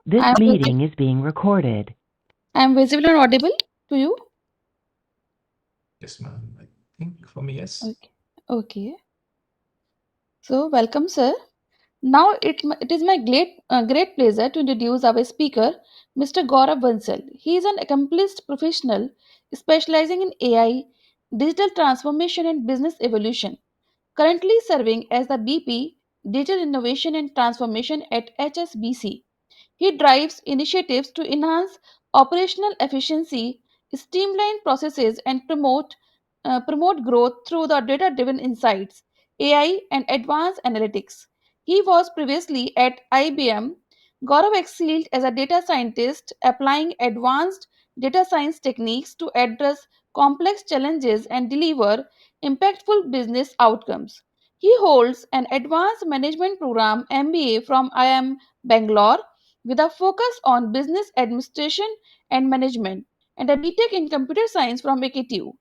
This I'm meeting is being recorded. I'm visible and audible to you. Yes, ma'am. I think for me, yes. Okay. Okay. So welcome, sir. Now it is my great pleasure to introduce our speaker, Mr. Gaurav Bansal. He is an accomplished professional specializing in AI, digital transformation, and business evolution. Currently serving as the BP Digital Innovation and Transformation at HSBC. He drives initiatives to enhance operational efficiency, streamline processes, and promote growth through the data driven insights, AI, and advanced analytics. He was previously at IBM. Gaurav excelled as a data scientist, applying advanced data science techniques to address complex challenges and deliver impactful business outcomes. He holds an advanced management program MBA from IIM Bangalore with a focus on business administration and management, and a BTech in computer science from AKTU.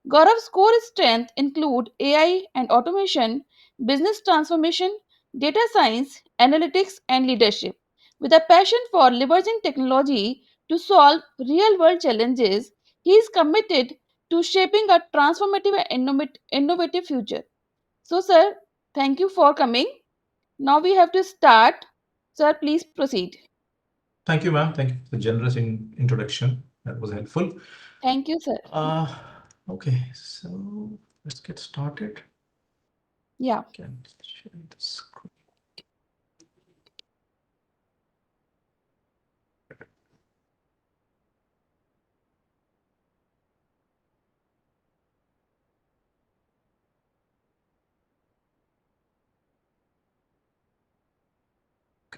Gaurav's core strengths include AI and automation, business transformation, data science, analytics, and leadership. With a passion for leveraging technology to solve real world challenges, he is committed to shaping a transformative and innovative future. So, sir, thank you for coming. Now we have to start. Sir, please proceed. Thank you, ma'am. Thank you for the generous introduction. That was helpful. Thank you, sir. Okay, so let's get started. Yeah. Can share the screen.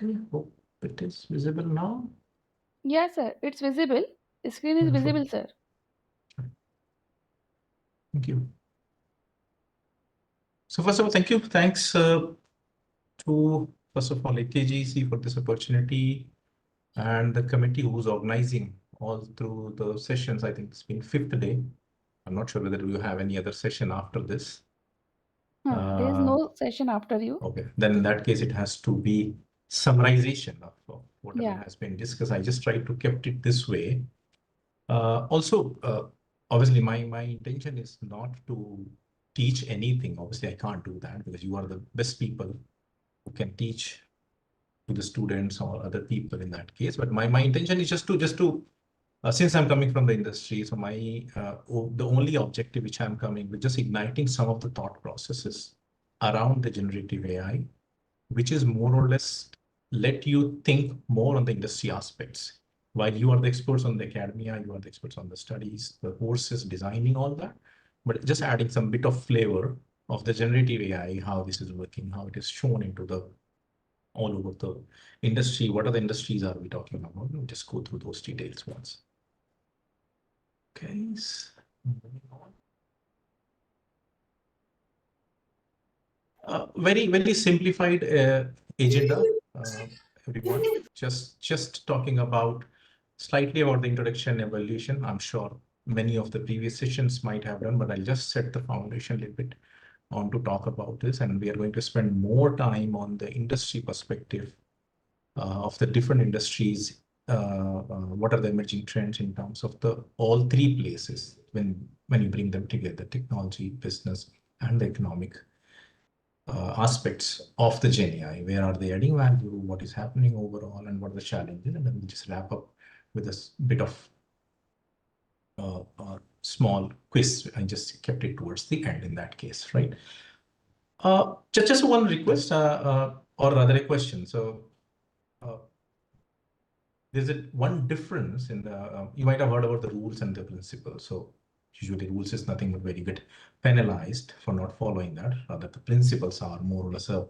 Okay, hope it is visible now. Yeah, sir. It's visible. The screen is Wonderful. visible, sir. Thank you. So first of all, thank you. Thanks to first of all AKGC for this opportunity and the committee who's organizing all through the sessions. I think it's been 5th day. I'm not sure whether you have any other session after this. There is no session after you. Okay, then in that case, it has to be summarization of whatever Yeah. has been discussed. I just tried to kept it this way. Also, obviously, my intention is not to teach anything. Obviously, I can't do that because you are the best people who can teach to the students or other people in that case. But my intention is just to since I'm coming from the industry, so the only objective which I'm coming with just igniting some of the thought processes around the generative AI, which is more or less let you think more on the industry aspects. While you are the experts on the academia, you are the experts on the studies, the courses, designing all that, but just adding some bit of flavor of the generative AI, how this is working, how it is shown into the all over the industry. What are the industries are we talking about? We'll just go through those details once. Okay, moving on. Very simplified agenda, everyone. Just talking about slightly about the introduction evolution. I'm sure many of the previous sessions might have done, but I'll just set the foundation a little bit on to talk about this. And we are going to spend more time on the industry perspective of the different industries. What are the emerging trends in terms of the all three places when you bring them together, technology, business, and the economic aspects of the Gen AI. Where are they adding value? What is happening overall, and what are the challenges? And then we'll just wrap up with a bit of small quiz. I just kept it towards the end in that case, right? Just one request or rather a question. So there's one difference in the, you might have heard about the rules and the principles. So usually rules is nothing but very good penalized for not following that. Rather the principles are more or less a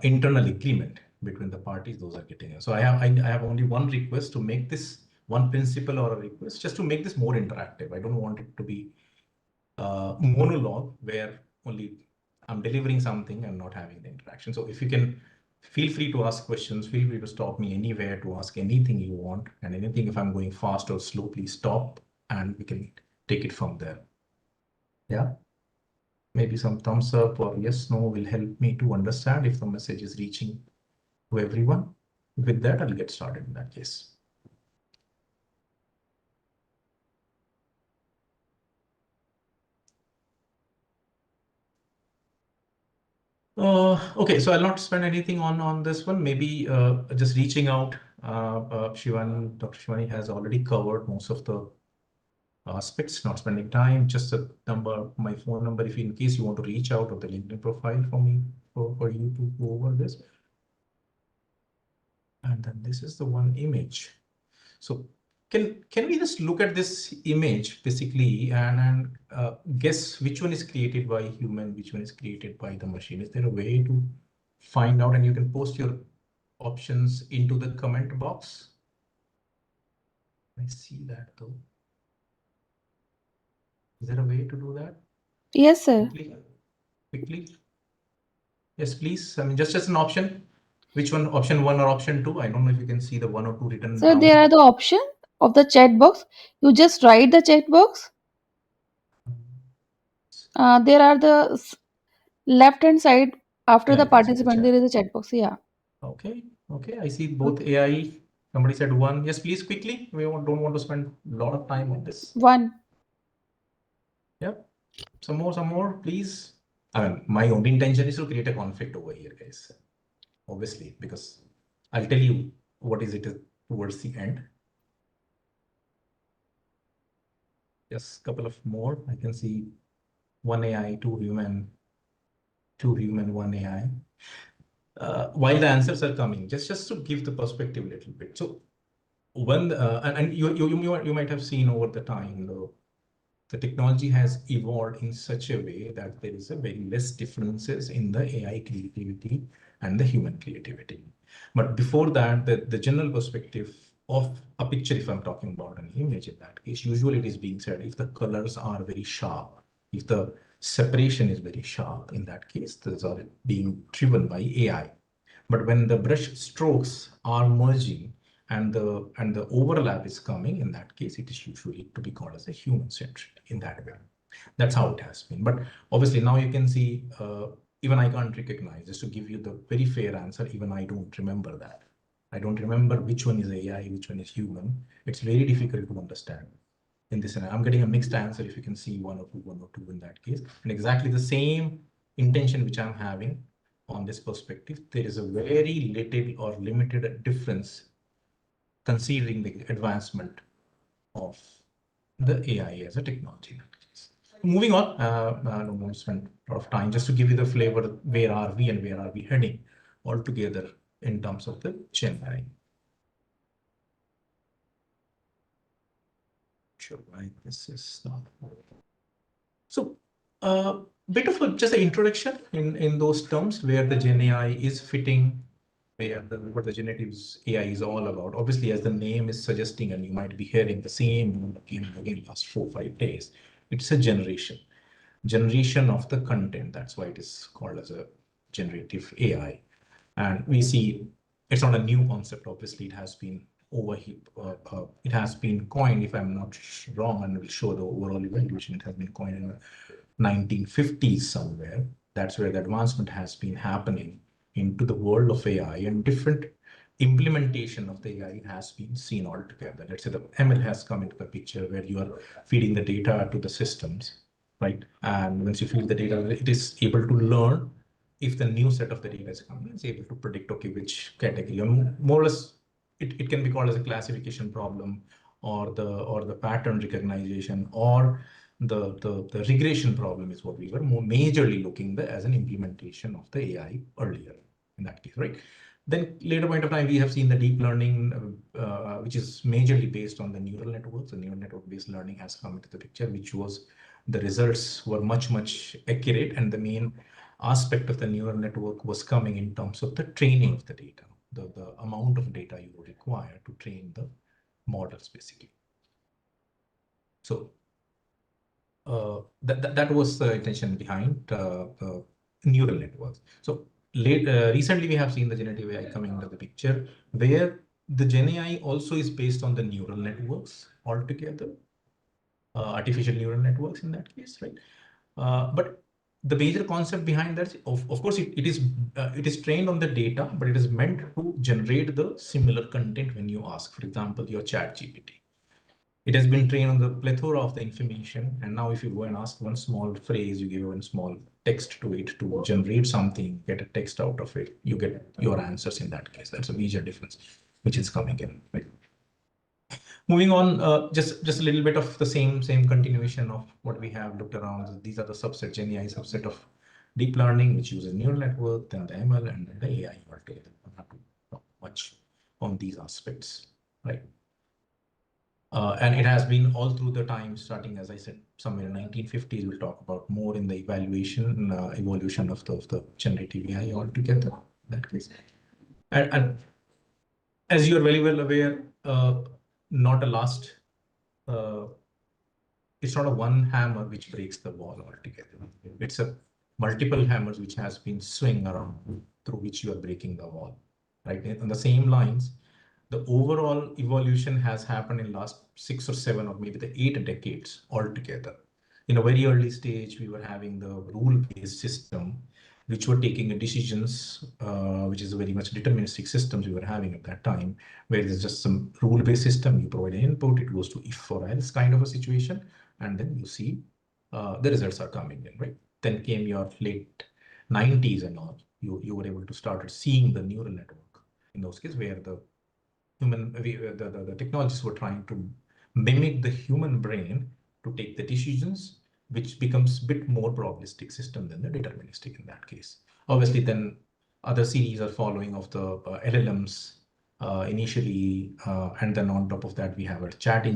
internal agreement between the parties. Those are getting it. So I have only one request to make this one principle or a request just to make this more interactive. I don't want it to be monologue where only I'm delivering something and not having the interaction. So if you can feel free to ask questions, feel free to stop me anywhere to ask anything you want, and anything if I'm going fast or slow, please stop and we can take it from there. Yeah. Maybe some thumbs up or yes, no will help me to understand if the message is reaching to everyone. with that, I'll get started in that case. Okay, so I'll not spend anything on this one. Maybe just reaching out. Shivani, Dr. Shivani has already covered most of the aspects. Not spending time. Just a number, my phone number, if in case you want to reach out, or the LinkedIn profile for me for you to go over this. And then this is the one image. So can we just look at this image basically and guess which one is created by human, which one is created by the machine? Is there a way to find out? And you can post your options into the comment box. I see that though. Is there a way to do that? Yes, sir. Quickly. Yes, please. I mean, just an option. Which one? Option 1 or option 2? I don't know if you can see the 1 or 2 written So down. there are the option of the chat box. You just write the chat box. There are the left hand side after Yeah, the I can see the participant. chat. There is a chat box. Yeah. Okay. I see both AI. Somebody said 1. Yes, please quickly. We don't want to spend a lot of time on this. 1. Yep. Some more, please. I mean, my only intention is to create a conflict over here, guys. Obviously, because I'll tell you what is it towards the end. Just a couple of more. I can see 1 AI, 2 human, 1 AI. While the answers are coming, just to give the perspective a little bit. So when and you might have seen over the time the technology has evolved in such a way that there is a very less differences in the AI creativity and the human creativity. But before that, the general perspective of a picture, if I'm talking about an image in that case, usually it is being said if the colors are very sharp, if the separation is very sharp, in that case, those are being driven by AI. But when the brush strokes are merging and the overlap is coming, in that case, it is usually to be called as a human centric in that way. That's how it has been. But obviously now you can see, even I can't recognize, just to give you the very fair answer, even I don't remember that. I don't remember which one is AI, which one is human. It's very difficult to understand in this. I'm getting a mixed answer if you can see 1 or 2 in that case. And exactly the same intention which I'm having on this perspective, there is a very little or limited difference considering the advancement of the AI as a technology. Moving on, I don't want to spend a lot of time just to give you the flavor, where are we and where are we heading altogether in terms of the Gen AI. Sure, right, this is not. So bit of just an introduction in those terms where the Gen AI is fitting, where what the generative AI is all about. Obviously, as the name is suggesting, and you might be hearing the same again and again last 4-5 days, it's a generation of the content. That's why it is called as a generative AI. And we see it's not a new concept. Obviously, it has been it has been coined, if I'm not wrong, and we'll show the overall evaluation. It has been coined in the 1950s somewhere. That's where the advancement has been happening into the world of AI, and different implementation of the AI has been seen altogether. Let's say the ML has come into the picture where you are feeding the data to the systems, right? And once you feed the data, it is able to learn if the new set of the data is coming, it's able to predict, okay, which category, more or less, it can be called as a classification problem, or the pattern recognition, or the regression problem is what we were more majorly looking at as an implementation of the AI earlier in that case, right? Then later point of time, we have seen the deep learning, which is majorly based on the neural networks. The neural network based learning has come into the picture, which was the results were much accurate, and the main aspect of the neural network was coming in terms of the training of the data, the amount of data you require to train the models basically. So that was the intention behind neural networks. So recently we have seen the generative AI coming into the picture, where the Gen AI also is based on the neural networks altogether, artificial neural networks in that case, right? But the major concept behind that, of course, it is trained on the data, but it is meant to generate the similar content when you ask, for example, your chat GPT. It has been trained on the plethora of the information. And now if you go and ask one small phrase, you give one small text to it to generate something, get a text out of it, you get your answers in that case. That's a major difference, which is coming in, right? Moving on, just a little bit of the same continuation of what we have looked around. These are the subset, GenAI subset of deep learning, which uses neural network, then the ML, and then the AI altogether. I'm not to talk much on these aspects, right? And it has been all through the time, starting, as I said, somewhere in 1950s. We'll talk about more in the evolution of the generative AI altogether. In that case, and as you are very well aware, not a last. It's not a one hammer which breaks the wall altogether. It's a multiple hammers which has been swing around through which you are breaking the wall, right? On the same lines, the overall evolution has happened in last 6 or 7 or maybe the 8 decades altogether. In a very early stage, we were having the rule-based system, which were taking decisions, which is a very much deterministic systems we were having at that time, where there's just some rule-based system. You provide an input, it goes to if or else kind of a situation, and then you see the results are coming in, right? Then came your late 90s and all. You were able to start seeing the neural network in those cases where the the technologists were trying to mimic the human brain to take the decisions, which becomes a bit more probabilistic system than the deterministic in that case. Obviously, then other series are following of the LLMs initially, and then on top of that, we have a chat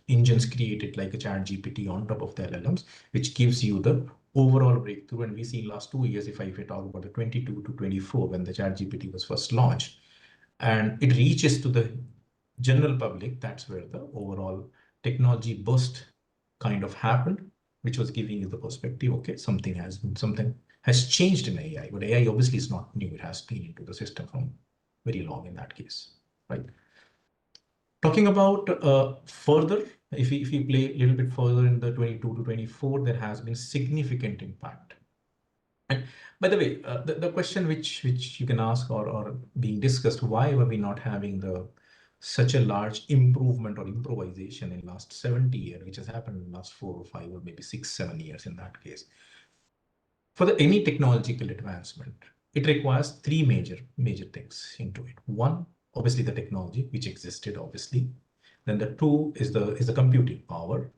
engines created like a chat GPT on top of the LLMs, which gives you the overall breakthrough. And we see last 2 years, if I talk about the 22 to 24, when the chat GPT was first launched, and it reaches to the general public, that's where the overall technology burst kind of happened, which was giving you the perspective, okay, something has changed in AI, but AI obviously is not new. It has been into the system from very long in that case, right? Talking about further, if we play a little bit further in the 22 to 24, there has been significant impact. And by the way, the question which you can ask or being discussed, why were we not having such a large improvement or improvisation in last 70 years, which has happened in the last 4 or 5 or maybe 6, 7 years in that case? For any technological advancement, it requires 3 major things into it. 1, obviously the technology which existed, obviously. Then the 2 is the computing power,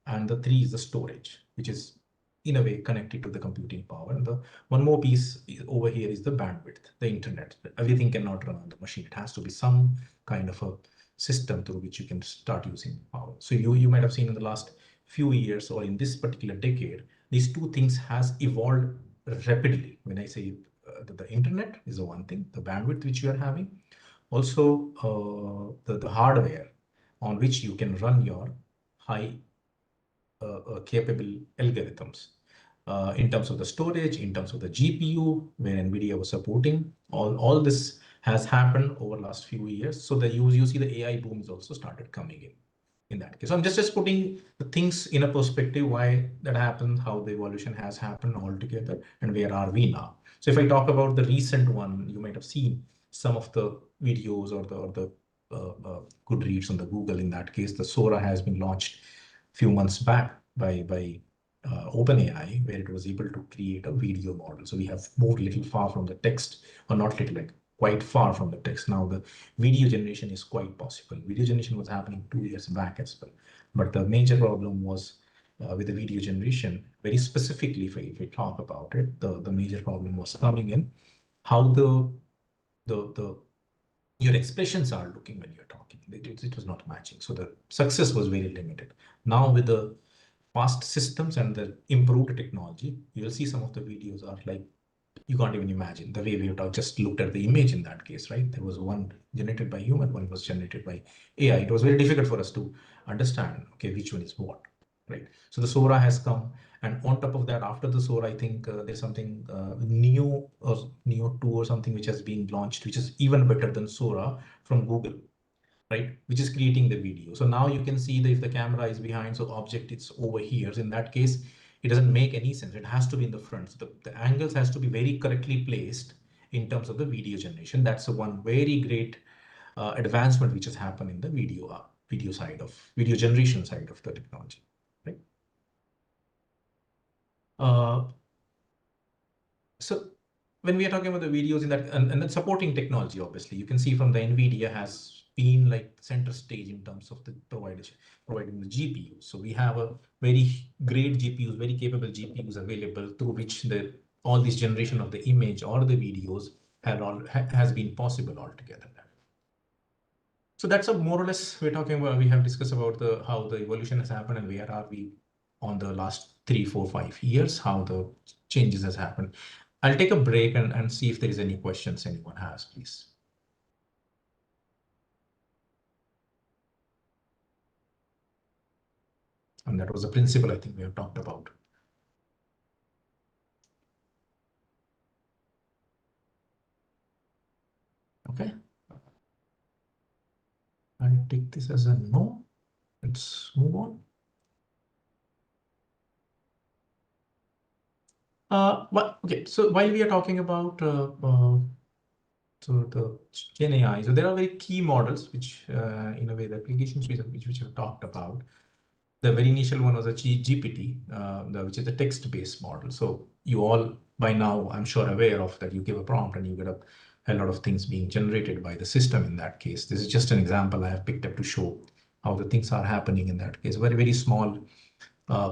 and the 3 is the storage, which is in a way connected to the computing power. And the one more piece over here is the bandwidth, the internet. Everything cannot run on the machine. It has to be some kind of a system through which you can start using power. So you might have seen in the last few years or in this particular decade, these 2 things has evolved rapidly. When I say the internet is the one thing, the bandwidth which you are having, also the hardware on which you can run your high capable algorithms. In terms of the storage, in terms of the GPU, where NVIDIA was supporting, all this has happened over the last few years. So you see the AI boom has also started coming in that case. So I'm just putting the things in a perspective, why that happened, how the evolution has happened altogether, and where are we now. So if I talk about the recent one, you might have seen some of the videos or the Goodreads on the Google. In that case, the Sora has been launched few months back by OpenAI, where it was able to create a video model. So we have moved a little far from the text, or not little, like quite far from the text. Now the video generation is quite possible. Video generation was happening 2 years back as well. But the major problem was with the video generation, very specifically, if we talk about it, the major problem was coming in how your expressions are looking when you're talking. It was not matching. So the success was very limited. Now with the fast systems and the improved technology, you'll see some of the videos are like, you can't even imagine the way we have just looked at the image in that case, right? There was one generated by human, one was generated by AI. It was very difficult for us to understand, okay, which one is what, right? So the Sora has come, and on top of that, after the Sora, I think there's something Neo 2 or something which has been launched, which is even better than Sora from Google, right? Which is creating the video. So now you can see that if the camera is behind, so object is over here. So in that case, it doesn't make any sense. It has to be in the front. So the angles has to be very correctly placed in terms of the video generation. That's one very great advancement which has happened in the video generation side of the technology, right? So when we are talking about the videos in that, and then supporting technology, obviously, you can see from the NVIDIA has been like center stage in terms of the providing the GPUs. So we have a very great GPUs, very capable GPUs available through which all this generation of the image or the videos has been possible altogether. So that's a more or less we're talking about. We have discussed about how the evolution has happened and where are we on the last 3, 4, 5 years, how the changes has happened. I'll take a break and see if there is any questions anyone has, please. And that was a principle I think we have talked about. Okay. I'll take this as a no. Let's move on. But okay, so while we are talking about so the Gen AI, so there are very key models which, in a way, the applications which have talked about. The very initial one was a GPT, which is a text-based model. So you all, by now, I'm sure aware of that. You give a prompt and you get a lot of things being generated by the system in that case. This is just an example I have picked up to show how the things are happening in that case. Very, very small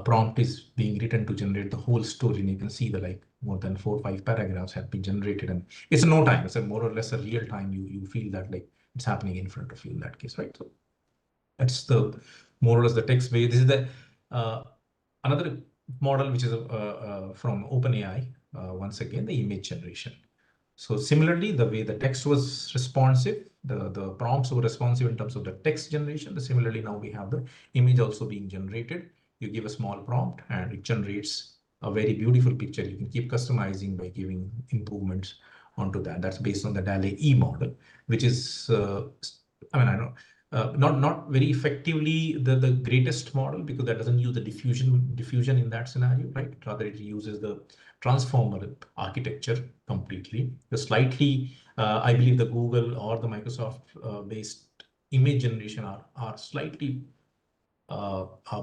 prompt is being written to generate the whole story. And you can see that like more than 4 or 5 paragraphs have been generated. And it's no time. It's a more or less a real time. You feel that like it's happening in front of you in that case, right? So that's the more or less the text way. This is the another model which is from OpenAI. Once again, the image generation. So similarly, the way the text was responsive, the prompts were responsive in terms of the text generation. Similarly, now we have the image also being generated. You give a small prompt and it generates a very beautiful picture. You can keep customizing by giving improvements onto that. That's based on the DALL-E model, which is, I mean, I know, not very effectively the greatest model because that doesn't use the diffusion in that scenario, right? Rather, it uses the transformer architecture completely. The slightly, I believe the Google or the Microsoft based image generation are slightly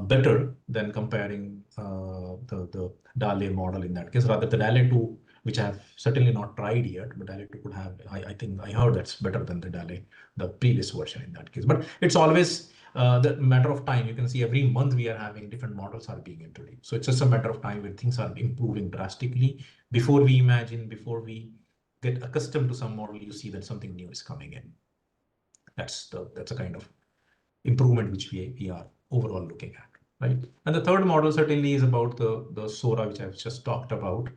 better than comparing the DALL-E model in that case. Rather, the DALL-E 2, which I have certainly not tried yet, but DALL-E 2 could have, I think I heard that's better than the DALL-E, the previous version in that case. But it's always the matter of time. You can see every month we are having different models are being introduced. So it's just a matter of time when things are improving drastically. Before we imagine, before we get accustomed to some model, you see that something new is coming in. That's a kind of improvement which we are overall looking at, right? And the third model certainly is about the Sora, which I've just talked about,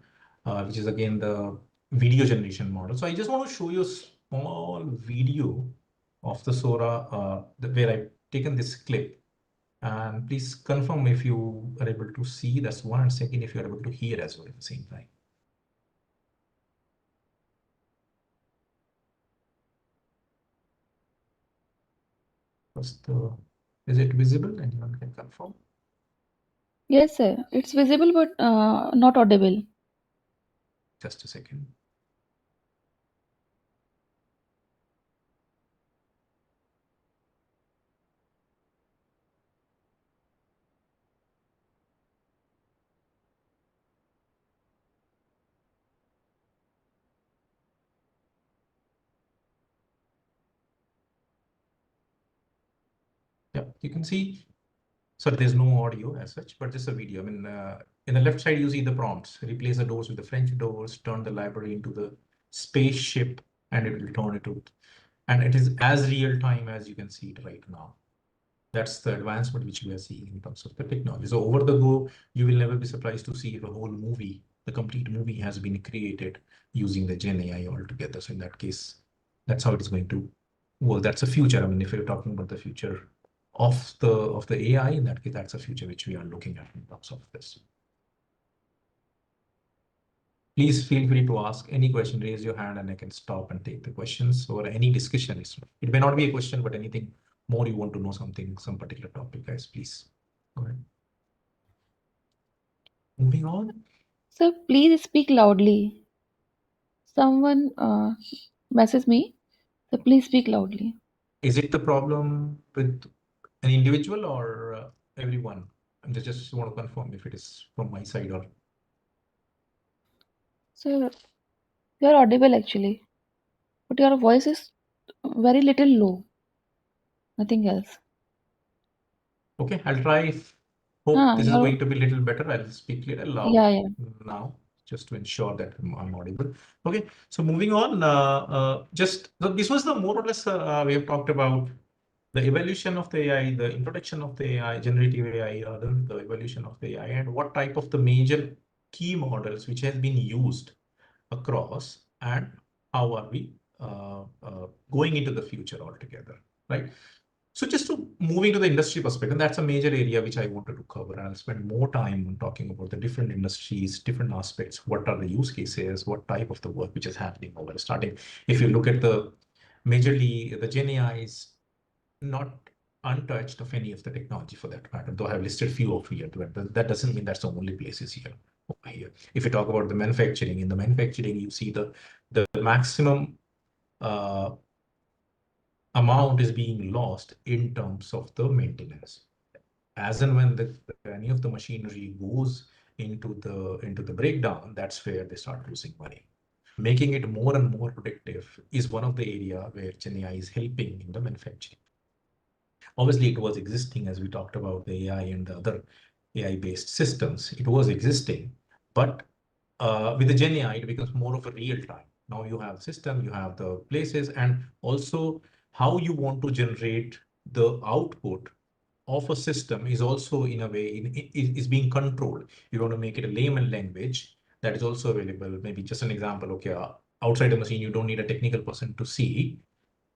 which is again the video generation model. So I just want to show you a small video of the Sora where I've taken this clip. And please confirm if you are able to see. That's one, and second, if you are able to hear as well at the same time. First, is it visible? Anyone can confirm? Yes, sir. It's visible but not audible. Just a second. Yeah, you can see. So there's no audio as such, but just a video. I mean, in the left side, you see the prompts. Replace the doors with the French doors, turn the library into the spaceship, and it will turn it to. And it is as real time as you can see it right now. That's the advancement which we are seeing in terms of the technology. So over the go, you will never be surprised to see the whole movie, the complete movie has been created using the Gen AI altogether. So in that case, that's how it is going to work. That's a future. I mean, if you're talking about the future of the AI, in that case, that's a future which we are looking at in terms of this. Please feel free to ask any question, raise your hand and I can stop and take the questions or any discussion. It may not be a question, but anything more you want to know something, some particular topic, guys, please go ahead. Moving on. Sir, please speak loudly. Someone messaged me. So please speak loudly. Is it the problem with an individual or everyone? I just want to confirm if it is from my side or. Sir, you are audible actually, but your voice is very little low. Nothing else. Okay, I'll try. Hope this is Your going to be a little better. I'll speak a little loud yeah, yeah. now, just to ensure that I'm audible. Okay, so moving on, just so this was the more or less we have talked about the evolution of the AI, the introduction of the AI, generative AI, the evolution of the AI, and what type of the major key models which has been used across, and how are we going into the future altogether, right? So just to moving to the industry perspective, that's a major area which I wanted to cover. And I'll spend more time on talking about the different industries, different aspects. What are the use cases? What type of the work which is happening over starting? If you look at the majorly the Gen AI is not untouched of any of the technology for that matter, though I have listed few of here, but that doesn't mean that's the only places here. Over here. If you talk about the manufacturing, in the manufacturing, you see the maximum amount is being lost in terms of the maintenance. As and when any of the machinery goes into the breakdown, that's where they start losing money. Making it more and more predictive is one of the area where GenAI is helping in the manufacturing. Obviously, it was existing as we talked about the AI and the other AI-based systems. It was existing, but with the Gen AI, it becomes more of a real time. Now you have system, you have the places, and also how you want to generate the output of a system is also in a way is being controlled. You want to make it a layman language that is also available. Maybe just an example. Okay, outside the machine, you don't need a technical person to see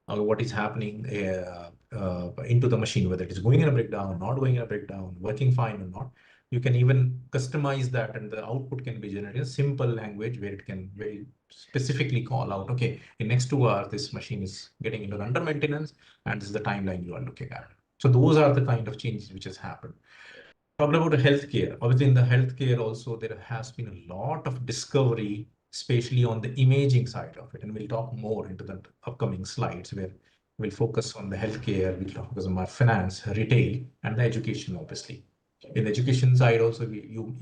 what is happening into the machine, whether it is going in a breakdown, not going in a breakdown, working fine or not. You can even customize that, and the output can be generated in simple language where it can very specifically call out, okay, in next 2 hours, this machine is getting into under maintenance, and this is the timeline you are looking at. So those are the kind of changes which has happened. Talking about the healthcare, obviously in the healthcare also there has been a lot of discovery, especially on the imaging side of it, and we'll talk more into the upcoming slides where we'll focus on the healthcare, we'll focus on our finance, retail, and the education. Obviously, in the education side also, you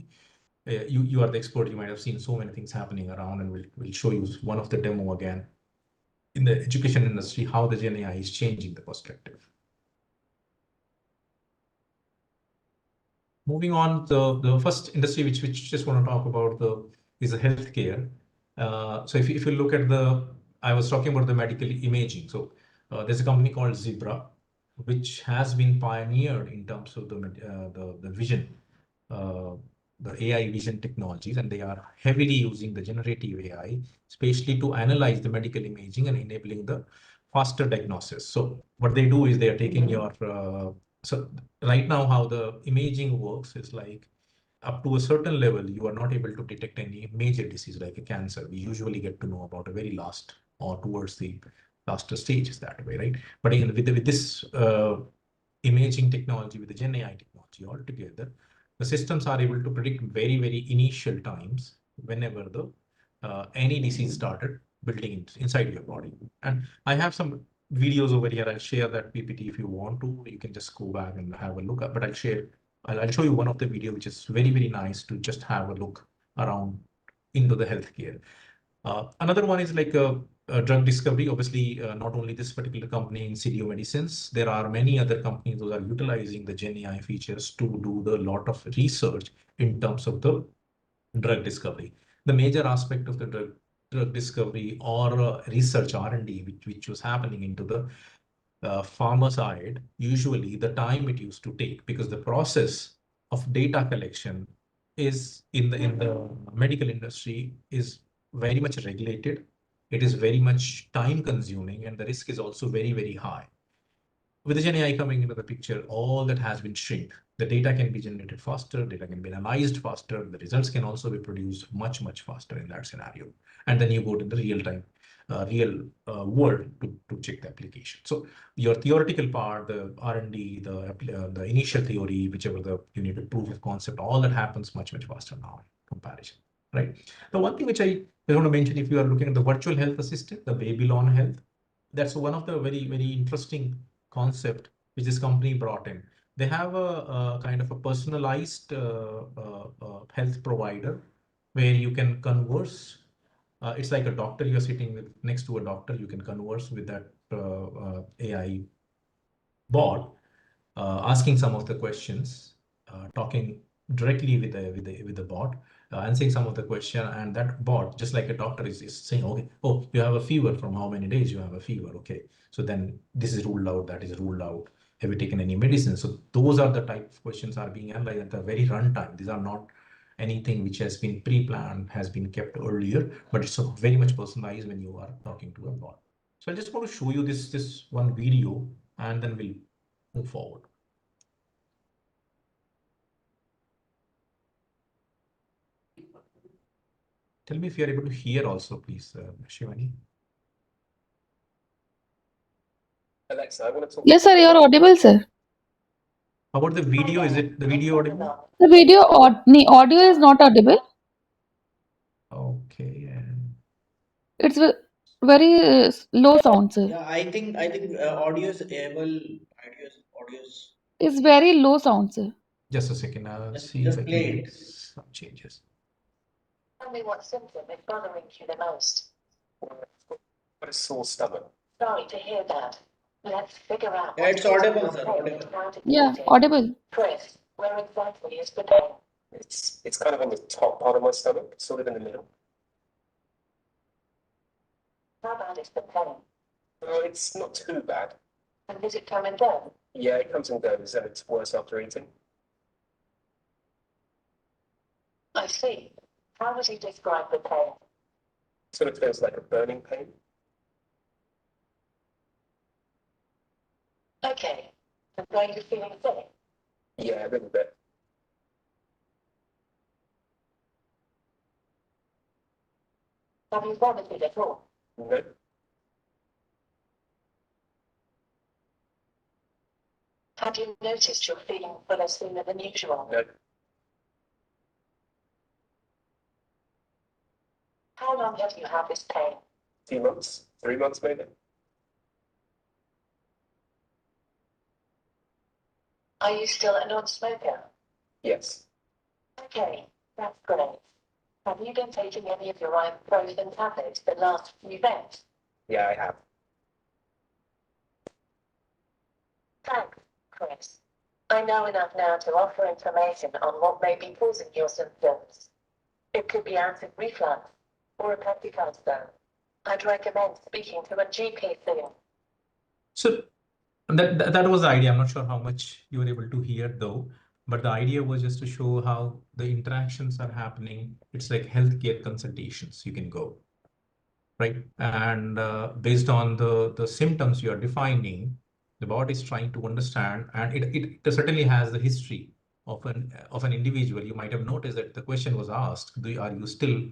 are the expert. You might have seen so many things happening around, and we'll show you one of the demo again in the education industry how the Gen AI is changing the perspective. Moving on, the first industry which just want to talk about is the healthcare. So if you look at I was talking about the medical imaging. So there's a company called Zebra, which has been pioneered in terms of the vision, the AI vision technologies, and they are heavily using the generative AI, especially to analyze the medical imaging and enabling the faster diagnosis. So what they do is they are taking your so right now, how the imaging works is like up to a certain level, you are not able to detect any major disease like a cancer. We usually get to know about a very last or towards the last stages that way, right? But again, with this imaging technology, with the Gen AI technology altogether, the systems are able to predict very, very initial times whenever the any disease started building inside your body. And I have some videos over here. I'll share that PPT if you want to. You can just go back and have a look at, but I'll show you one of the video, which is very, very nice to just have a look around into the healthcare. Another one is like a drug discovery. Obviously, not only this particular company in Insidio Medicines, there are many other companies that are utilizing the Gen AI features to do the lot of research in terms of the drug discovery. The major aspect of the drug discovery or research R&D, which was happening into the pharma side, usually the time it used to take, because the process of data collection is in the medical industry is very much regulated. It is very much time consuming, and the risk is also very, very high. With the Gen AI coming into the picture, all that has been shrink. The data can be generated faster, data can be analyzed faster, the results can also be produced much, much faster in that scenario. And then you go to the real time real world to check the application. So your theoretical part, the R&D, the initial theory, whichever you need to prove of concept, all that happens much faster now in comparison, right? The one thing which I want to mention, if you are looking at the virtual health assistant, the Babylon Health, that's one of the very interesting concept which this company brought in. They have a kind of a personalized health provider where you can converse. It's like a doctor. You're sitting next to a doctor. You can converse with that AI bot, asking some of the questions, talking directly with the bot, answering some of the question, and that bot, just like a doctor, is saying, okay, oh, you have a fever. From how many days you have a fever? Okay, so then this is ruled out, that is ruled out. Have you taken any medicine? So those are the type of questions are being analyzed at the very runtime. These are not anything which has been pre-planned, has been kept earlier, but it's very much personalized when you are talking to a bot. So I just want to show you this one video, and then we'll move forward. Tell me if you're able to hear also, please, Shivani. Alexa, I want to talk. Yes, sir, you're audible, sir. How about the video? Is it the video audible? The audio is not audible. Okay. It's very low sound, sir. Yeah, I think audio is able. Audio is. It's very low sound, sir. Just a second. I'll see Just if I play can it. make some changes. Tell me what symptom is bothering you the most. Got a sore stomach. Sorry to hear that. Let's figure out Yeah, it's audible, sir. Audible. Yeah, audible. Chris, where exactly is the pain? It's kind of on the top part of my stomach, sort of in the middle. How bad is the pain? Oh, it's not too bad. And does it come and go? Yeah, it comes and goes, and it's worse after eating. I see. How would you describe the pain? Sort of feels like a burning pain. Okay. And are you feeling sick? Yeah, a little bit. Have you vomited at all? No. Have you noticed you're feeling fuller sooner than usual? No. How long have you had this pain? 2 months, 3 months maybe. Are you still a non-smoker? Yes. Okay, that's great. Have you been taking any of your ibuprofen tablets the last few days? Yeah, I have. Thanks, Chris. I know enough now to offer information on what may be causing your symptoms. It could be acid reflux or a peptic ulcer. I'd recommend speaking to a GP soon. So that was the idea. I'm not sure how much you were able to hear though, but the idea was just to show how the interactions are happening. It's like healthcare consultations. You can go, right? And based on the symptoms you are defining, the bot is trying to understand, and it certainly has the history of an individual. You might have noticed that the question was asked, are you still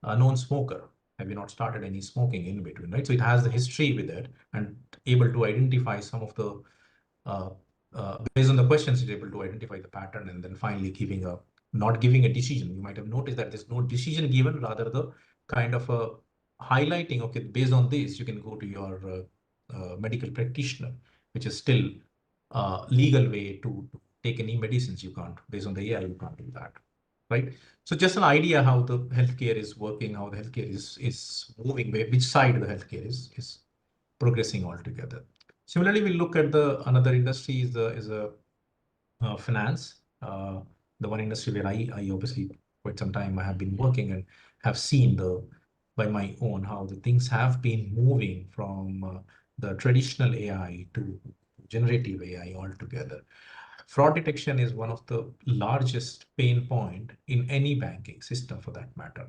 a non-smoker? Have you not started any smoking in between, right? So it has the history with it and able to identify some of the, based on the questions, it's able to identify the pattern and then finally not giving a decision. You might have noticed that there's no decision given, rather the kind of a highlighting, okay, based on this, you can go to your medical practitioner, which is still legal way to take any medicines. You can't, based on the AI, you can't do that, right? So just an idea how the healthcare is working, how the healthcare is moving, which side the healthcare is progressing altogether. Similarly, we look at another industry is a finance, the one industry where I obviously quite some time I have been working and have seen by my own how the things have been moving from the traditional AI to generative AI altogether. Fraud detection is one of the largest pain point in any banking system for that matter.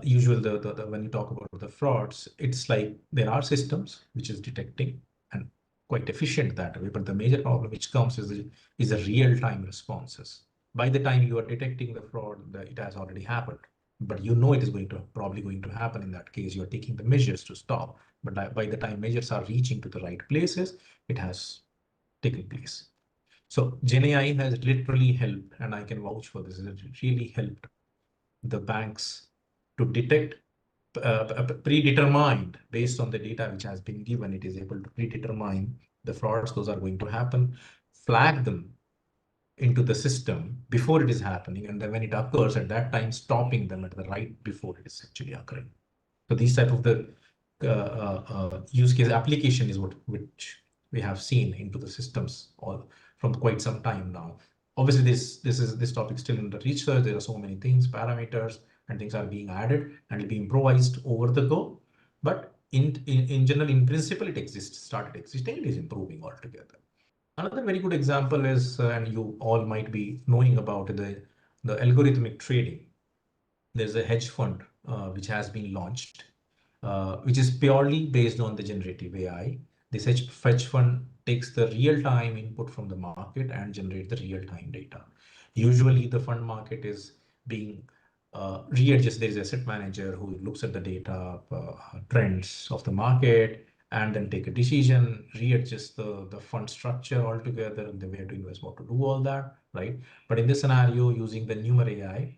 Usually when you talk about the frauds, it's like there are systems which is detecting and quite efficient that way, but the major problem which comes is the real-time responses. By the time you are detecting the fraud, it has already happened. but you know it is probably going to happen. In that case, you're taking the measures to stop. But by the time measures are reaching to the right places, it has taken place. So GenAI has literally helped, and I can vouch for this, it really helped the banks to detect predetermined based on the data which has been given. It is able to predetermine the frauds, those are going to happen, flag them into the system before it is happening, and then when it occurs at that time, stopping them at the right before it is actually occurring. So these type of the use case application is which we have seen into the systems all from quite some time now. Obviously, this topic still in the research. There are so many things, parameters, and things are being added and will be improvised over the go. But in general, in principle, it exists, started existing, it is improving altogether. Another very good example is, and you all might be knowing about the algorithmic trading. There's a hedge fund which has been launched, which is purely based on the generative AI. This hedge fund takes the real-time input from the market and generate the real-time data. Usually the fund market is being readjusted. There is asset manager who looks at the data, trends of the market, and then take a decision, readjust the fund structure altogether, the way to invest, what to do, all that, right? But in this scenario, using the Numer AI,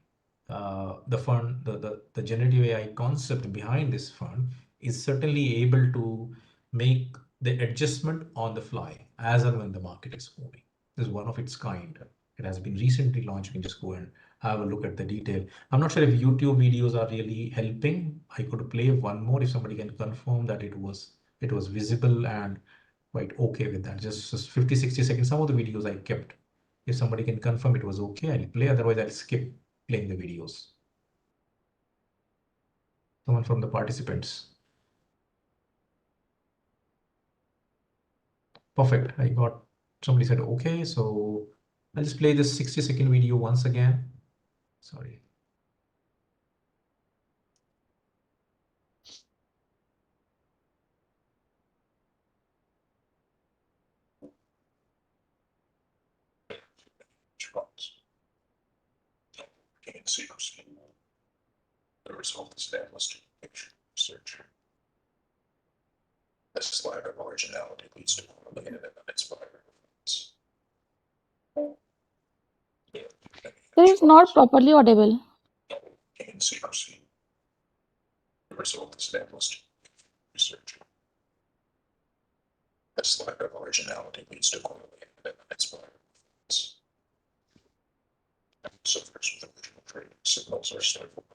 the generative AI concept behind this fund is certainly able to make the adjustment on the fly as and when the market is moving. This is one of its kind. It has been recently launched. You can just go and have a look at the detail. I'm not sure if YouTube videos are really helping. I could play one more if somebody can confirm that it was visible and quite okay with that. Just 50, 60 seconds. Some of the videos I kept. If somebody can confirm it was okay, I'll play. Otherwise, I'll skip playing the videos. Someone from the participants. Perfect. I got somebody said okay. So I'll just play this 60-second video once again. Sorry. Gain secrecy. The result is endless picture research. This lack of originality leads to correlated and uninspired results. Sir, it's not properly audible. Gain secrecy. The result is endless research. This lack of originality leads to correlated and uninspired results. Suffers with original trading signals are stifled.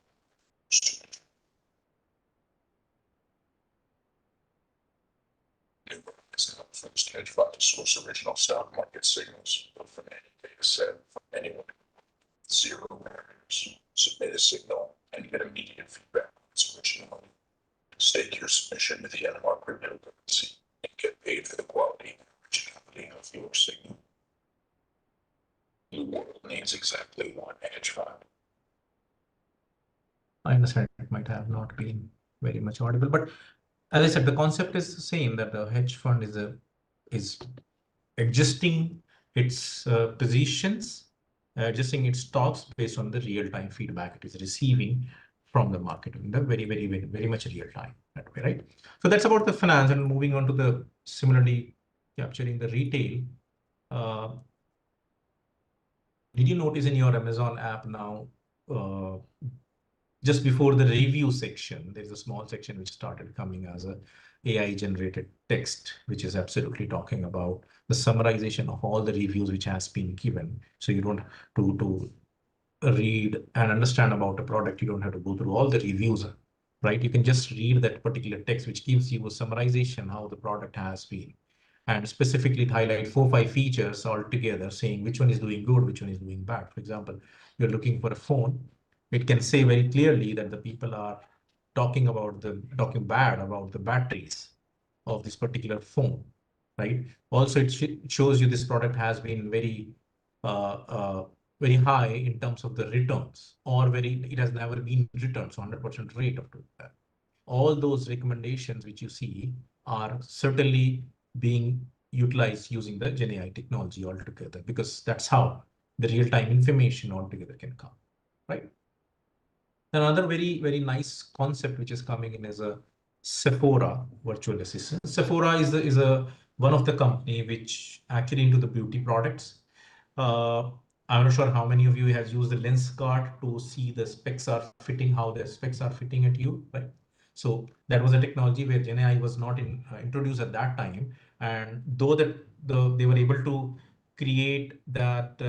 Is not the first hedge fund to source original stock market signals, but from any data set from anyone. Zero barriers. Submit a signal and get immediate feedback on its originality. Stake your submission to the NMR cryptocurrency and get paid for the quality and originality of your signal. The world needs exactly one hedge fund. I understand it might have not been very much audible, but as I said, the concept is the same, that the hedge fund is adjusting its positions, adjusting its stocks based on the real-time feedback it is receiving from the market in the very much real time that way, right? So that's about the finance, and moving on to the similarly capturing the retail. Did you notice in your Amazon app now, just before the review section, there's a small section which started coming as a AI generated text, which is absolutely talking about the summarization of all the reviews which has been given. So you don't to read and understand about a product, you don't have to go through all the reviews, right? You can just read that particular text, which gives you a summarization how the product has been, and specifically highlight 4 or 5 features altogether, saying which one is doing good, which one is doing bad. For example, you're looking for a phone, it can say very clearly that the people are talking bad about the batteries of this particular phone, right? Also, it shows you this product has been very high in terms of the returns, or it has never been returned, so 100% rate of that. All those recommendations which you see are certainly being utilized using the GenAI technology altogether, because that's how the real-time information altogether can come, right? Another very nice concept which is coming in is a Sephora virtual assistant. Sephora is a one of the company which actually into the beauty products. Uh, I'm not sure how many of you has used the lens card to see the specs are fitting, how the specs are fitting at you, right? So that was a technology where GenAI was not introduced at that time, and though they were able to create that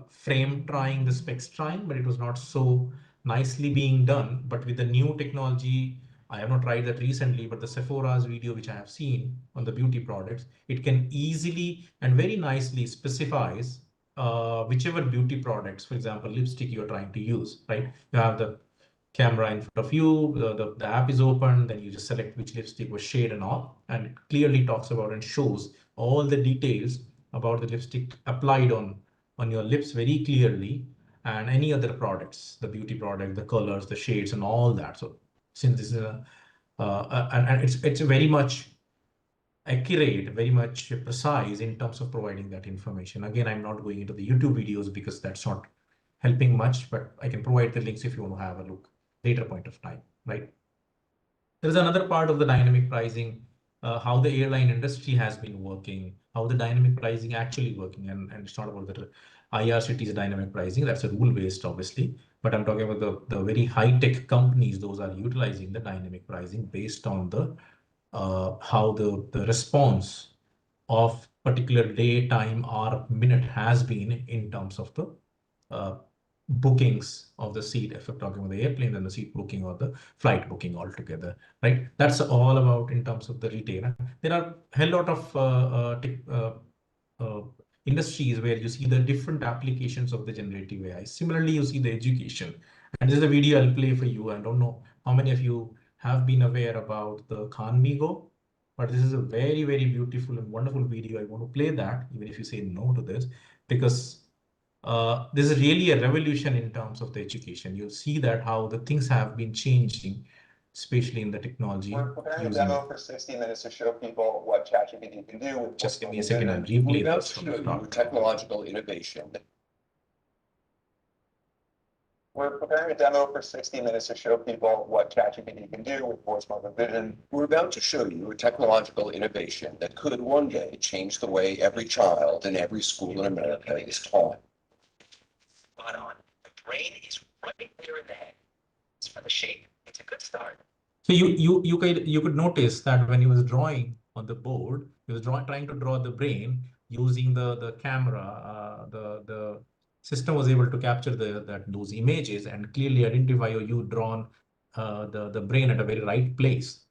frame trying the specs trying, but it was not so nicely being done. But with the new technology, I have not tried that recently, but the Sephora's video which I have seen on the beauty products, it can easily and very nicely specifies whichever beauty products, for example, lipstick you're trying to use, right? You have the camera in front of you, the app is open, then you just select which lipstick was shade and all, and it clearly talks about and shows all the details about the lipstick applied on your lips very clearly, and any other products, the beauty product, the colors, the shades, and all that. So since this is and it's very much accurate, very much precise in terms of providing that information. Again, I'm not going into the YouTube videos because that's not helping much, but I can provide the links if you want to have a look later point of time, right? There is another part of the dynamic pricing, how the airline industry has been working, how the dynamic pricing actually working, and it's not about the IRCT's dynamic pricing, that's a rule-based, obviously, but I'm talking about the very high-tech companies, those are utilizing the dynamic pricing based on the how the response of particular day, time, or minute has been in terms of the uh, bookings of the seat. If we're talking about the airplane, then the seat booking or the flight booking altogether, right? That's all about in terms of the retail. There are a hell lot of uh, industries where you see the different applications of the generative AI. Similarly, you see the education. And this is a video I'll play for you. I don't know how many of you have been aware about the Khanmigo, but this is a very beautiful and wonderful video. I want to play that, even if you say no to this, because this is really a revolution in terms of the education. You'll see that how the things have been changing, especially in the technology. We're preparing a demo for 60 minutes to show people what ChatGPT can do with just give me a second, I'll replay We're this from the start. technological innovation. We're preparing a demo for 60 minutes to show people what ChatGPT can do with voice mode vision. We're about to show you a technological innovation that could one day change the way every child in every school in America is taught. Spot on. The brain is right there in the head. It's for the shape. It's a good start. So you could notice that when he was drawing on the board, he was trying to draw the brain using the camera. The system was able to capture those images and clearly identify you drawn the brain at a very right place.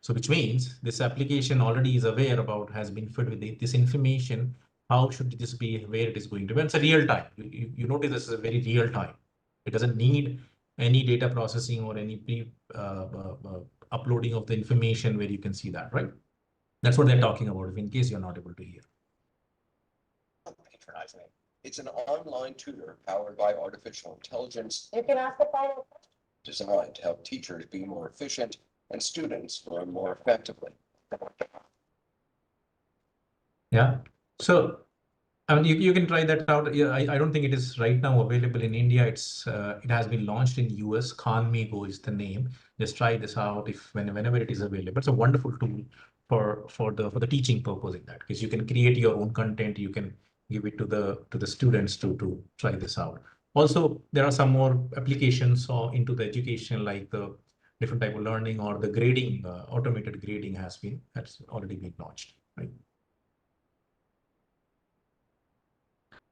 So which means this application already is aware about, has been fed with this information. How should this be, where it is going to be? And it's a real time. You notice this is a very real time. It doesn't need any data processing or any uploading of the information where you can see that, right? That's what they're talking about, in case you're not able to hear. Patronizing. It's an online tutor powered by artificial intelligence. You can ask the final question. Designed to help teachers be more efficient and students learn more effectively. Yeah. So I mean, you can try that out. Yeah, I don't think it is right now available in India. It has been launched in US. Khanmigo is the name. Just try this out whenever it is available. It's a wonderful tool for the teaching purpose in that, because you can create your own content. You can give it to the students to try this out. Also, there are some more applications into the education, like the different type of learning or the grading, automated grading has already been launched, right?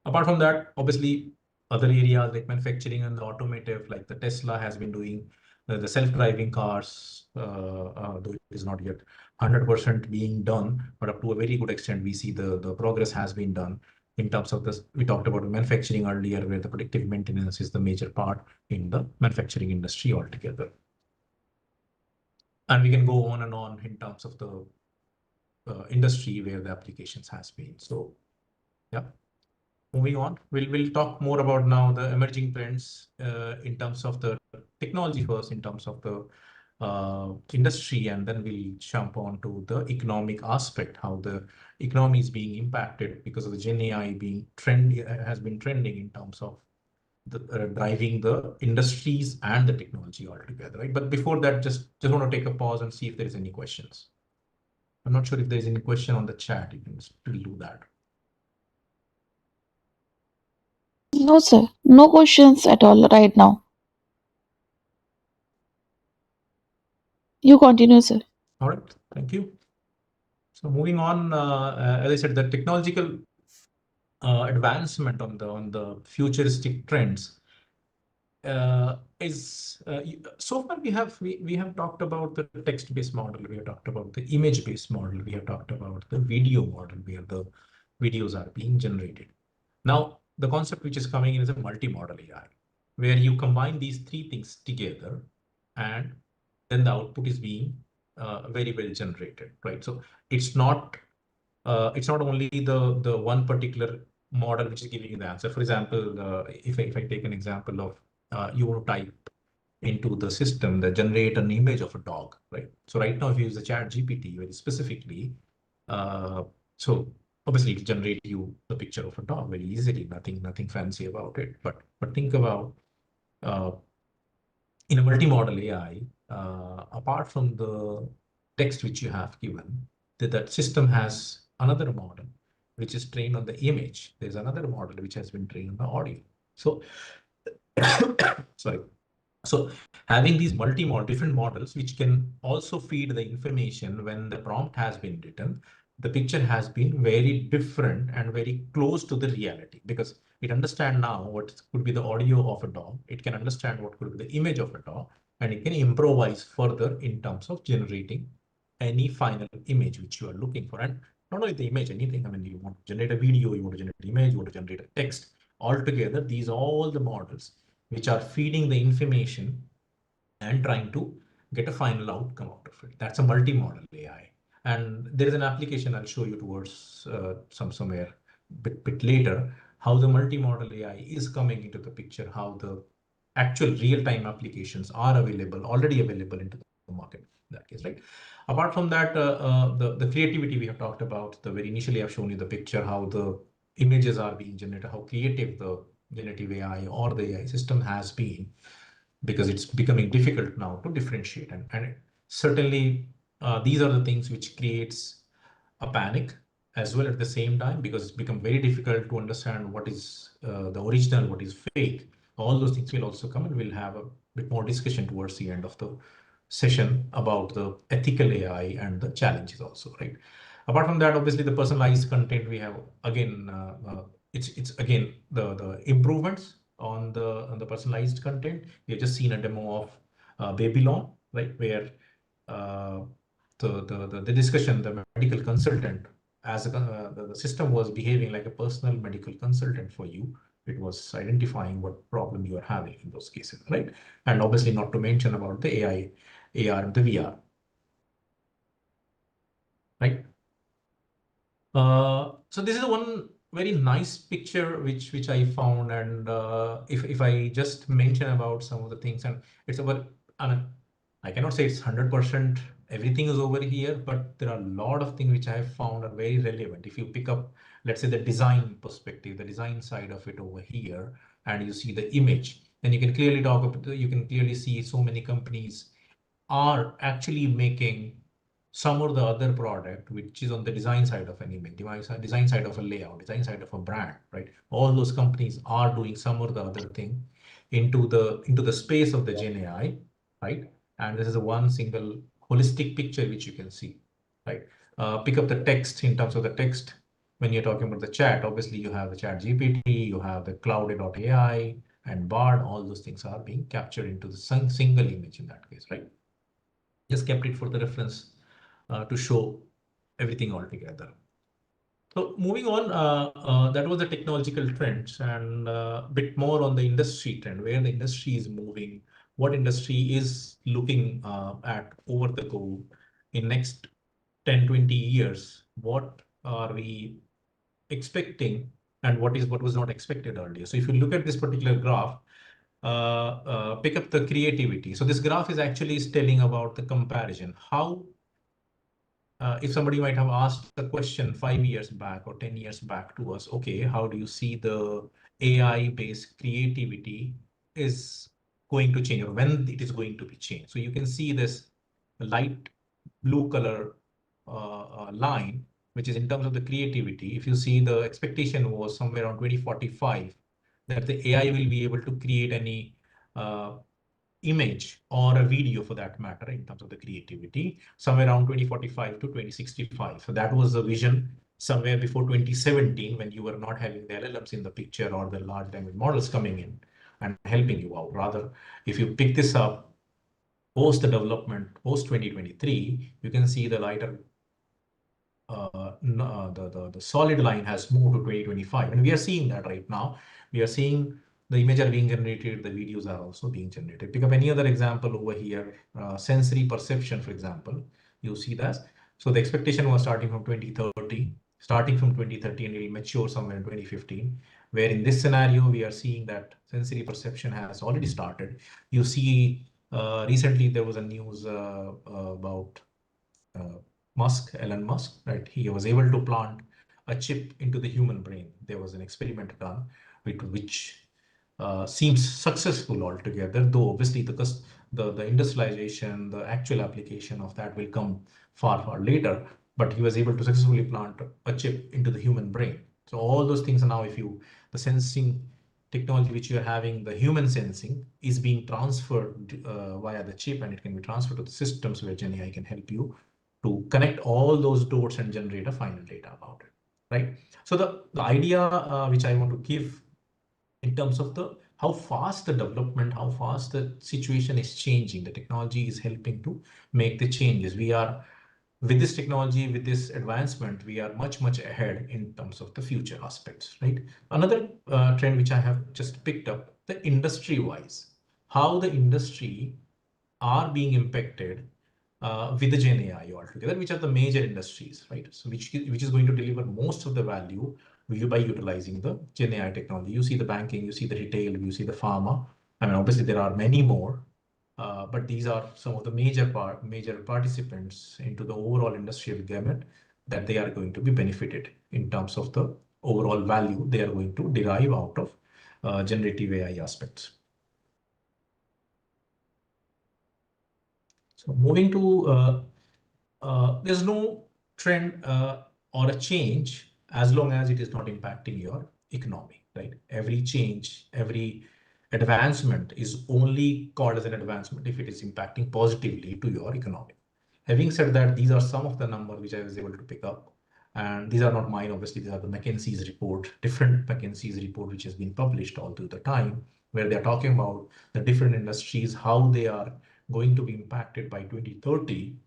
Apart from that, obviously, other areas like manufacturing and the automotive, like the Tesla has been doing the self-driving cars, though it is not yet 100% being done, but up to a very good extent, we see the progress has been done in terms of this. We talked about manufacturing earlier, where the predictive maintenance is the major part in the manufacturing industry altogether. And we can go on and on in terms of the industry where the applications has been. So, yeah. Moving on, we'll talk more about now the emerging trends in terms of the technology first, in terms of the industry, and then we'll jump on to the economic aspect, how the economy is being impacted because of the Gen AI has been trending in terms of driving the industries and the technology altogether, right? But before that, just want to take a pause and see if there is any questions. I'm not sure if there is any question on the chat. You can still do that. No, sir. No questions at all right now. You continue, sir. All right, thank you. So moving on, as I said, the technological advancement on the futuristic trends is so far we have talked about the text-based model, we have talked about the image-based model, we have talked about the video model where the videos are being generated. Now the concept which is coming in is a multi-model AI, where you combine these three things together and then the output is being very well generated, right? So it's not only the one particular model which is giving you the answer. For example, if I take an example of you want to type into the system that generate an image of a dog, right? So right now, if you use the chat GPT very specifically, so obviously it generate you the picture of a dog very easily, nothing fancy about it. But think about in a multi-model AI, apart from the text which you have given, that system has another model which is trained on the image. There's another model which has been trained on the audio. So, sorry. So having these different models, which can also feed the information when the prompt has been written, the picture has been very different and very close to the reality, because it understands now what could be the audio of a dog. It can understand what could be the image of a dog, and it can improvise further in terms of generating any final image which you are looking for. And not only the image, anything. I mean, you want to generate a video, you want to generate an image, you want to generate a text. Altogether, these are all the models which are feeding the information and trying to get a final outcome out of it. That's a multi-model AI. And there is an application I'll show you towards somewhere bit later, how the multi-model AI is coming into the picture, how the actual real-time applications are already available into the market in that case, right? Apart from that, the creativity we have talked about, the very initially I've shown you the picture, how the images are being generated, how creative the generative AI or the AI system has been, because it's becoming difficult now to differentiate. And certainly these are the things which creates a panic as well at the same time, because it's become very difficult to understand what is the original, what is fake. All those things will also come, and we'll have a bit more discussion towards the end of the session about the ethical AI and the challenges also, right? Apart from that, obviously the personalized content we have, again, it's again the improvements on the personalized content. We have just seen a demo of Babylon, right, where the discussion, the medical consultant, as the system was behaving like a personal medical consultant for you. It was identifying what problem you are having in those cases, right? And obviously not to mention about the AI, AR, and the VR, right? So this is one very nice picture which I found, and if I just mention about some of the things, and it's about, I mean, I cannot say it's 100% everything is over here, but there are a lot of things which I have found are very relevant. If you pick up, let's say, the design perspective, the design side of it over here, and you see the image, then you can clearly see so many companies are actually making some or the other product which is on the design side of an image, design side of a layout, design side of a brand, right? All those companies are doing some or the other thing into the space of the Gen AI, right? And this is a one single holistic picture which you can see, right? Pick up the text. In terms of the text, when you're talking about the chat, obviously you have the chat GPT, you have the cloud.ai and Bard. All those things are being captured into the single image in that case, right? Just kept it for the reference to show everything all together. So moving on, that was the technological trends, and a bit more on the industry trend, where the industry is moving, what industry is looking at over the go in next 10, 20 years, what are we expecting, and what was not expected earlier. So if you look at this particular graph, pick up the creativity. So this graph is actually telling about the comparison. How if somebody might have asked the question 5 years back or 10 years back to us, okay, how do you see the AI-based creativity is going to change, or when it is going to be changed. So you can see this light blue color line, which is in terms of the creativity. If you see, the expectation was somewhere around 2045 that the AI will be able to create any image or a video for that matter in terms of the creativity somewhere around 2045 to 2065. So that was the vision somewhere before 2017, when you were not having the LLMs in the picture or the large language models coming in and helping you out. Rather, if you pick this up post the development, post 2023, you can see the lighter the solid line has moved to 2025, and we are seeing that right now. We are seeing the images are being generated, the videos are also being generated. Pick up any other example over here, sensory perception, for example, you see that. So the expectation was starting from 2030, and it will mature somewhere in 2015, where in this scenario, we are seeing that sensory perception has already started. You see, recently there was a news about Elon Musk, right? He was able to plant a chip into the human brain. There was an experiment done which seems successful altogether, though obviously the industrialization, the actual application of that will come far later. But he was able to successfully plant a chip into the human brain. So all those things are now, the sensing technology which you are having, the human sensing, is being transferred via the chip, and it can be transferred to the systems where GenAI can help you to connect all those dots and generate a final data about it, right? So the idea which I want to give in terms of how fast the development, how fast the situation is changing, the technology is helping to make the changes. We are, with this technology, with this advancement, we are much ahead in terms of the future aspects, right? Another trend which I have just picked up, the industry wise, how the industry are being impacted with the Gen AI altogether, which are the major industries, right? So which is going to deliver most of the value by utilizing the Gen AI technology. You see the banking, you see the retail, you see the pharma. I mean, obviously there are many more, but these are some of the major participants into the overall industrial gamut that they are going to be benefited in terms of the overall value they are going to derive out of generative AI aspects. So moving to, there's no trend or a change as long as it is not impacting your economy, right? Every change, every advancement is only called as an advancement if it is impacting positively to your economy. Having said that, these are some of the numbers which I was able to pick up. And these are not mine, obviously, these are the McKinsey's report, different McKinsey's report, which has been published all through the time, where they're talking about the different industries, how they are going to be impacted by 2030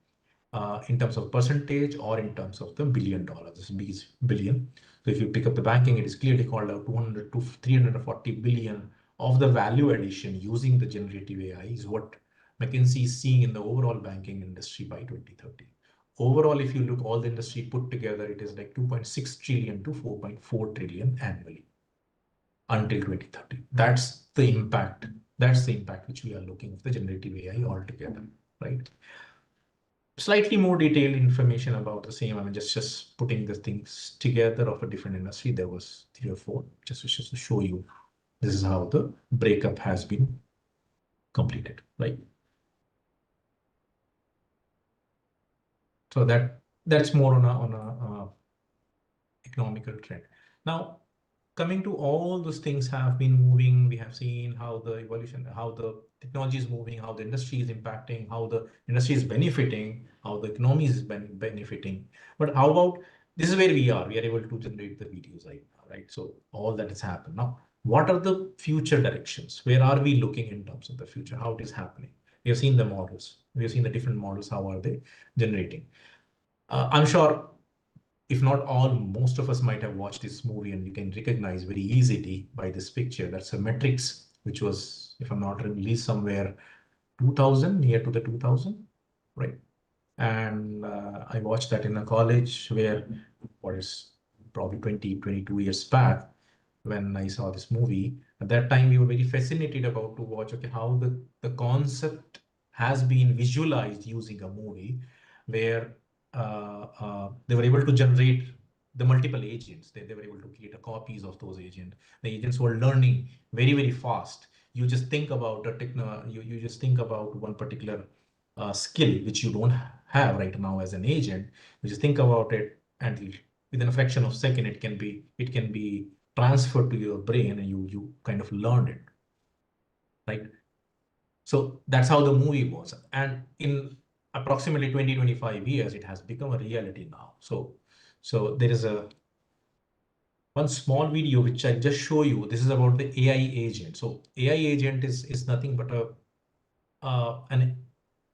in terms of percentage or in terms of the $1 billion. This is billion. So if you pick up the banking, it is clearly called out 200 to 340 billion of the value addition using the generative AI is what McKinsey is seeing in the overall banking industry by 2030. Overall, if you look all the industry put together, it is like 2.6 trillion to 4.4 trillion annually until 2030. That's the impact. That's the impact which we are looking at the generative AI altogether, right? Slightly more detailed information about the same. I mean, just putting the things together of a different industry. There was 3 or 4, just to show you. This is how the breakup has been completed, right? So that's more on a economical trend. Now, coming to all those things have been moving. We have seen how the evolution, how the technology is moving, how the industry is impacting, how the industry is benefiting, how the economy is benefiting. But how about, this is where we are able to generate the videos right now, right? So all that has happened. Now, what are the future directions? Where are we looking in terms of the future? How it is happening? We have seen the models. We have seen the different models. How are they generating? I'm sure if not all, most of us might have watched this movie, and you can recognize very easily by this picture. That's a Matrix, which was, if I'm not released somewhere 2000, near to the 2000, right? And I watched that in a college where, what is probably 22 years back, when I saw this movie. At that time, we were very fascinated about to watch, okay, how the concept has been visualized using a movie where they were able to generate the multiple agents. They were able to create copies of those agents. The agents were learning very, very fast. You just think about you just think about one particular skill which you don't have right now as an agent. You just think about it, and within a fraction of a second, it can be transferred to your brain, and you kind of learned it, right? So that's how the movie was. And in approximately 20-25 years, it has become a reality now. So there is one small video which I just show you. This is about the AI agent. So AI agent is nothing but an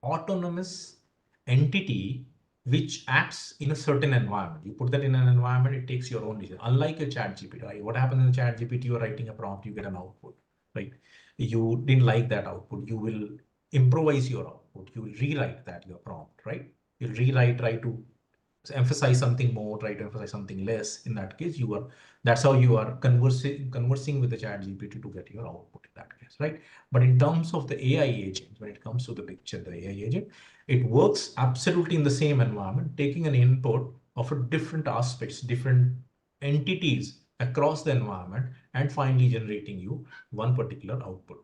autonomous entity which acts in a certain environment. You put that in an environment, it takes your own decision. Unlike a chat GPT, right? What happens in a chat GPT, you're writing a prompt, you get an output, right? You didn't like that output, you will improvise your output. You will rewrite your prompt, right? You'll rewrite, try to emphasize something more, try to emphasize something less. In that case, that's how you are conversing with the chat GPT to get your output in that case, right? But in terms of the AI agent, when it comes to the picture, the AI agent, it works absolutely in the same environment, taking an input of a different aspects, different entities across the environment, and finally generating you one particular output.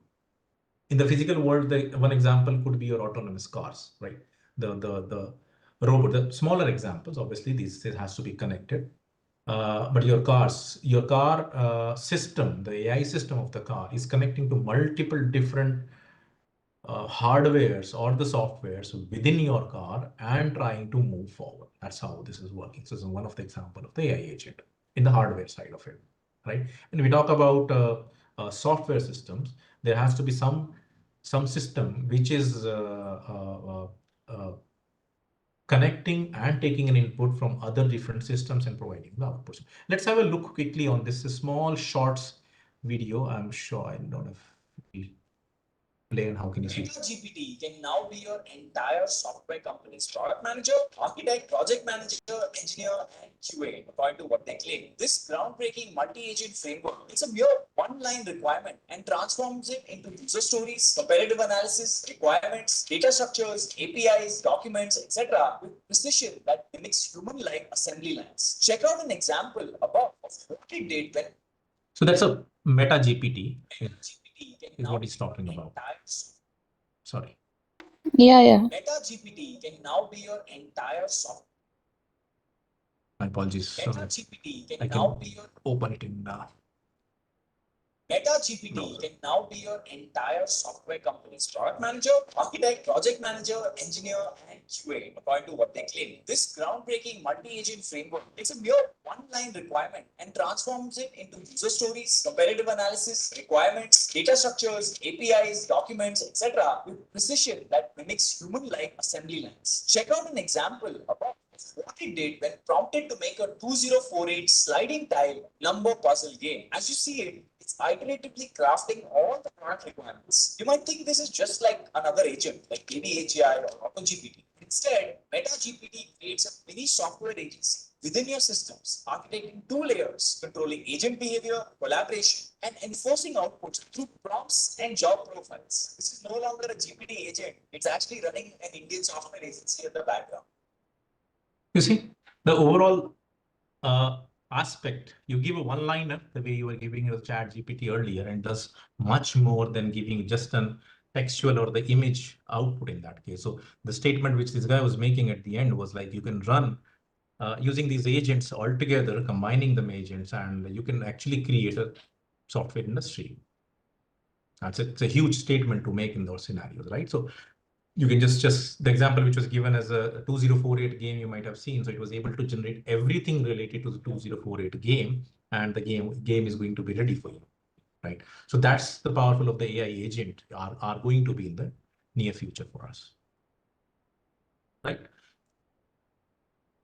In the physical world, one example could be your autonomous cars, right? The robot, the smaller examples, obviously this has to be connected. But your car system, the AI system of the car is connecting to multiple different hardwares or the softwares within your car and trying to move forward. That's how this is working. So this is one of the example of the AI agent in the hardware side of it, right? When we talk about software systems, there has to be some system which is connecting and taking an input from other different systems and providing the outputs. Let's have a look quickly on this small shorts video. I'm sure I don't know if play and how can you see? GPT can now be your entire software company's product manager, architect, project manager, engineer, and QA, according to what they claim. This groundbreaking multi-agent framework is a mere one-line requirement and transforms it into user stories, comparative analysis, requirements, data structures, APIs, documents, etc., with precision that mimics human-like assembly lines. Check out an example above of what it did when. So that's a Meta GPT. Is what he's talking about. Sorry. Yeah. Meta GPT can now be your entire software. My apologies. Meta GPT I can open it in Meta GPT can now be your entire software company's product manager, architect, project manager, engineer, and QA, according to what they claim. This groundbreaking multi-agent framework is a mere one-line requirement and transforms it into user stories, comparative analysis, requirements, data structures, APIs, documents, etc., with precision that mimics human-like assembly lines. Check out an example above what it did when prompted to make a 2048 sliding tile number puzzle game. As you see it, it's iteratively crafting all the product requirements. You might think this is just like another agent, like ADHI or AutoGPT. Instead, MetaGPT creates a mini software agency within your systems, architecting two layers, controlling agent behavior, collaboration, and enforcing outputs through prompts and job profiles. This is no longer a GPT agent. It's actually running an Indian software agency in the background. You see, the overall aspect, you give a one-liner the way you were giving it a chat GPT earlier, and does much more than giving just an textual or the image output in that case. So the statement which this guy was making at the end was like, you can run using these agents all together, combining them agents, and you can actually create a software industry. It's a huge statement to make in those scenarios, right? So you can just the example which was given as a 2048 game you might have seen. So it was able to generate everything related to the 2048 game, and the game is going to be ready for you, right? So that's the powerful of the AI agent are going to be in the near future for us, right?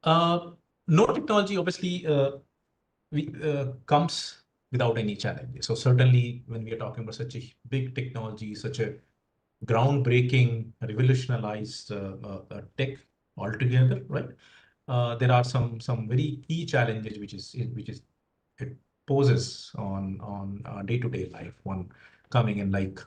No technology obviously comes without any challenges. So certainly when we are talking about such a big technology, such a groundbreaking, revolutionized tech altogether, right? There are some very key challenges which it poses on day-to-day life. One coming in like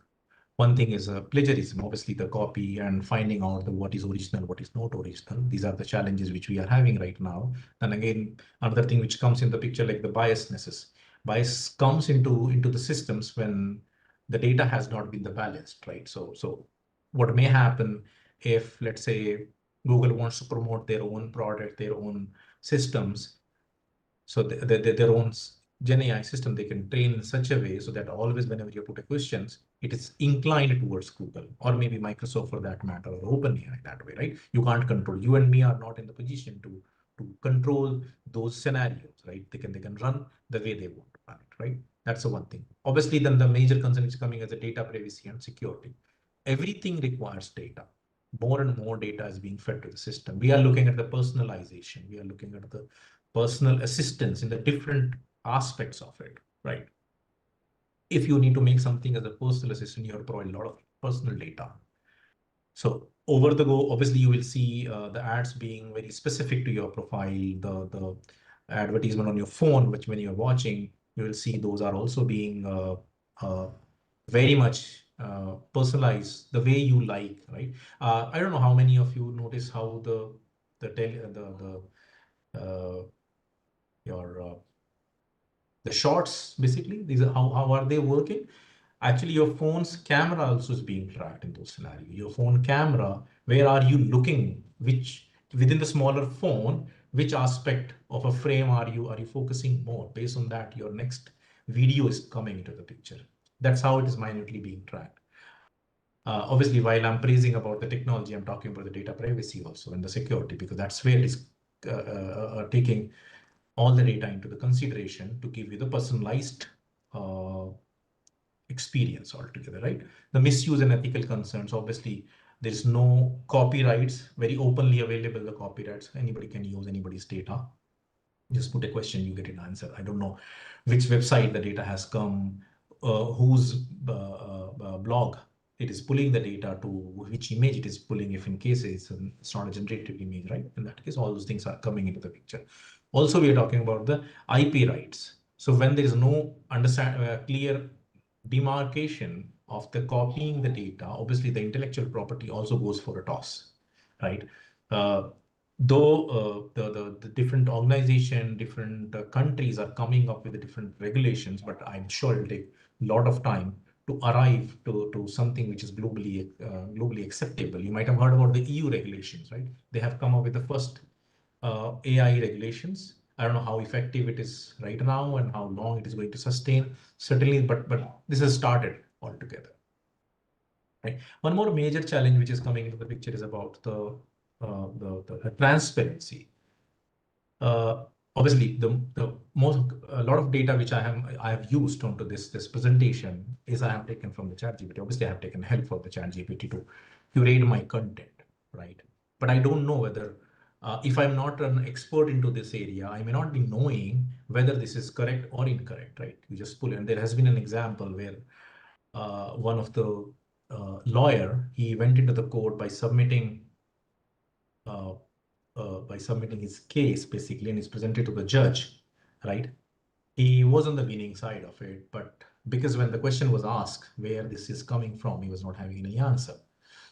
One thing is plagiarism, obviously the copy and finding out what is original, what is not original. These are the challenges which we are having right now. And again, another thing which comes in the picture, like the biasnesses. Bias comes into the systems when the data has not been the balanced, right? So what may happen if, let's say, Google wants to promote their own product, their own systems, so their own Gen AI system, they can train in such a way so that always whenever you put a questions, it is inclined towards Google or maybe Microsoft for that matter, or OpenAI that way, right? You can't control. You and me are not in the position to control those scenarios, right? They can run the way they want to run it, right? That's the one thing. Obviously, then the major concern is coming as a data privacy and security. Everything requires data. More and more data is being fed to the system. We are looking at the personalization. We are looking at the personal assistance in the different aspects of it, right? If you need to make something as a personal assistant, you have to provide a lot of personal data. So over the go, obviously you will see the ads being very specific to your profile, the advertisement on your phone, which when you're watching, you will see those are also being very much personalized the way you like, right? I don't know how many of you notice how the shorts, basically, these are how are they working? Actually, your phone's camera also is being tracked in those scenarios. Your phone camera, where are you looking? Which within the smaller phone, which aspect of a frame are you focusing more? Based on that, your next video is coming into the picture. That's how it is minutely being tracked. Obviously, while I'm praising about the technology, I'm talking about the data privacy also and the security, because that's where it is taking all the data into the consideration to give you the personalized experience altogether, right? The misuse and ethical concerns, obviously, there's no copyrights, very openly available, the copyrights. Anybody can use anybody's data. Just put a question, you get an answer. I don't know which website the data has come, whose blog it is pulling the data to, which image it is pulling, if in case it's not a generative image, right? In that case, all those things are coming into the picture. Also, we are talking about the IP rights. So when there is no clear demarcation of the copying the data, obviously the intellectual property also goes for a toss, right? Though the different organization, different countries are coming up with the different regulations, but I'm sure it'll take a lot of time to arrive to something which is globally acceptable. You might have heard about the EU regulations, right? They have come up with the first AI regulations. I don't know how effective it is right now and how long it is going to sustain. Certainly, but this has started altogether. Right. One more major challenge which is coming into the picture is about the transparency. Obviously, a lot of data which I have used onto this presentation is I have taken from the ChatGPT. Obviously, I have taken help from the ChatGPT to curate my content, right? But I don't know whether if I'm not an expert into this area, I may not be knowing whether this is correct or incorrect, right? You just pull it. And there has been an example where one of the lawyer, he went into the court by submitting his case, basically, and is presented to the judge, right? He was on the winning side of it, but because when the question was asked where this is coming from, he was not having any answer.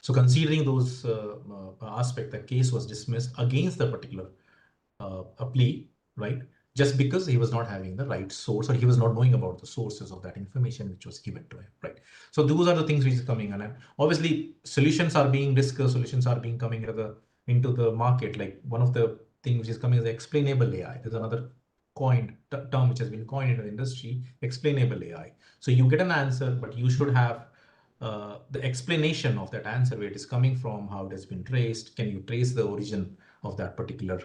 So considering those aspects, the case was dismissed against the particular plea, right? Just because he was not having the right source, or he was not knowing about the sources of that information which was given to him, right? So those are the things which is coming on. And obviously, solutions are being discussed, solutions are being coming into the market. Like one of the things which is coming is the explainable AI. There's another term which has been coined in the industry, explainable AI. So you get an answer, but you should have the explanation of that answer, where it is coming from, how it has been traced. Can you trace the origin of that particular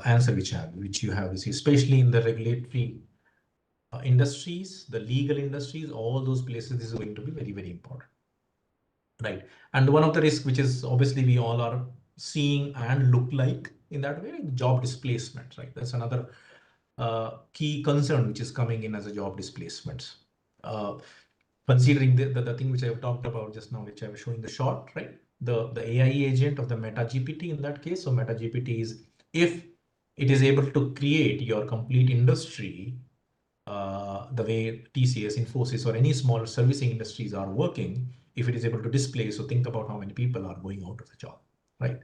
answer which you have received, especially in the regulatory industries, the legal industries, all those places, this is going to be very, very important, right? And one of the risks, which is obviously we all are seeing and look like in that way, job displacement, right? That's another key concern which is coming in as a job displacement. Considering the thing which I have talked about just now, which I was showing the short, right? The AI agent of the Meta GPT in that case. So Meta GPT is, if it is able to create your complete industry the way TCS, Infosys, or any smaller servicing industries are working, if it is able to displace, so think about how many people are going out of the job, right?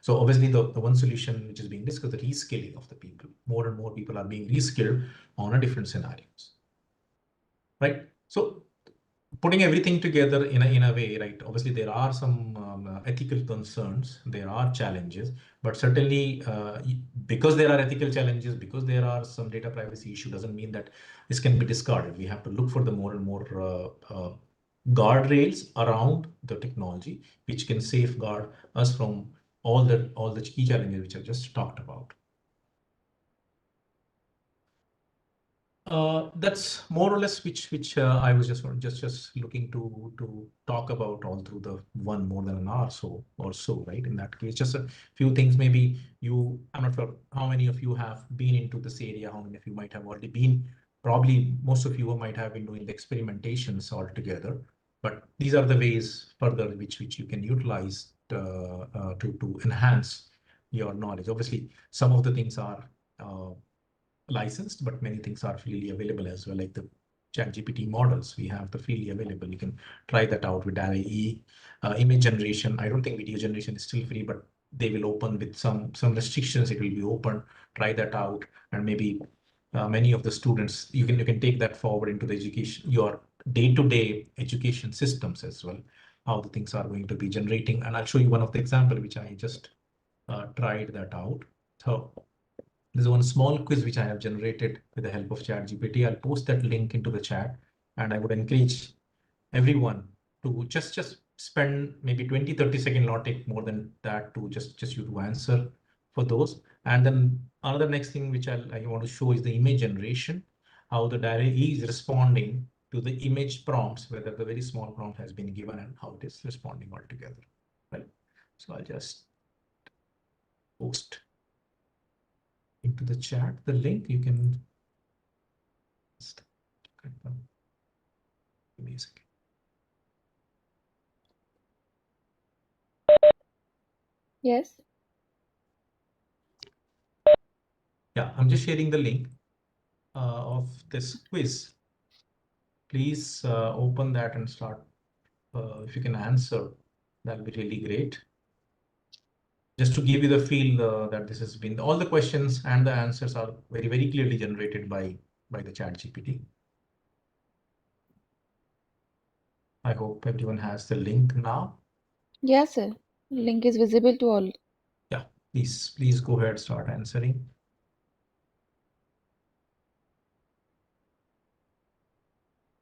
So obviously the one solution which is being discussed, the reskilling of the people. More and more people are being reskilled on a different scenarios, right? So putting everything together in a way, right? Obviously, there are some ethical concerns, there are challenges, but certainly because there are ethical challenges, because there are some data privacy issue, doesn't mean that this can be discarded. We have to look for the more and more guardrails around the technology, which can safeguard us from all the key challenges which I just talked about. That's more or less which I was just looking to talk about all through the more than an hour or so, right? In that case, just a few things. Maybe I'm not sure how many of you have been into this area. How many of you might have already been? Probably most of you might have been doing the experimentations altogether. But these are the ways further which you can utilize to enhance your knowledge. Obviously, some of the things are licensed, but many things are freely available as well, like the ChatGPT models. We have the freely available. You can try that out with DALL-E. Image generation, I don't think video generation is still free, but they will open with some restrictions. It will be open. Try that out, and maybe many of the students, you can take that forward into the education, your day-to-day education systems as well, how the things are going to be generating. And I'll show you one of the example which I just tried that out. So there's one small quiz which I have generated with the help of ChatGPT. I'll post that link into the chat, and I would encourage everyone to just spend maybe 20-30 seconds, not take more than that, to just you to answer for those. And then another next thing which I want to show is the image generation, how the DALL-E is responding to the image prompts, whether the very small prompt has been given and how it is responding altogether. Right. So I'll just post into the chat the link. You can just confirm. Give me a second. Yes. Yeah, I'm just sharing the link of this quiz. Please open that and start. If you can answer, that'll be really great. Just to give you the feel that this has been, all the questions and the answers are very, very clearly generated by the ChatGPT. I hope everyone has the link now. Yes, sir. Link is visible to all. Yeah, please go ahead, start answering.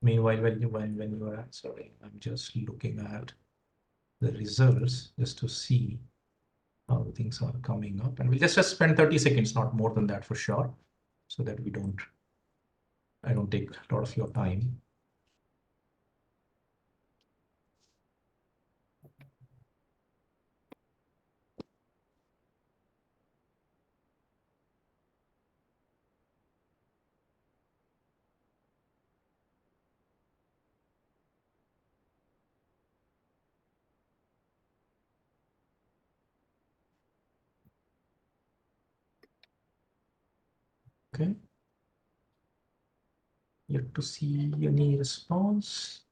Meanwhile, when you are answering, I'm just looking at the results just to see how things are coming up, and we'll just spend 30 seconds, not more than that for sure, so that I don't take a lot of your time. Okay. Yet to see any response.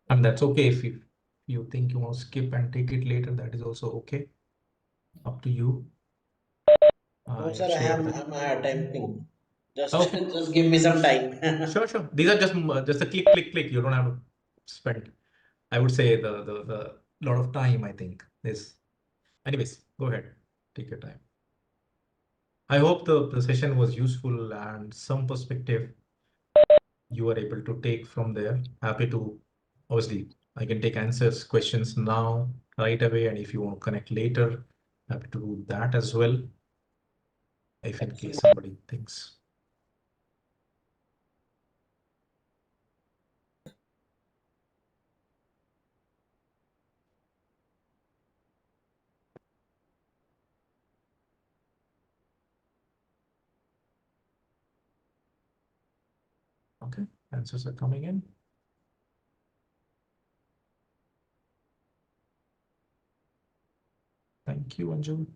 And that's okay if you think you want to skip and take it later, that is also okay. Up to you. No, sir, I'm attempting. Just, Okay. just give me some time. Sure. These are just a click. You don't have to spend, I would say, the lot of time. I think this. Anyways, go ahead. Take your time. I hope the session was useful and some perspective you are able to take from there. Happy to, obviously, I can take answers, questions now, right away. And if you want to connect later, happy to do that as well. If in case somebody thinks. Okay, answers are coming in. Thank you, Anju.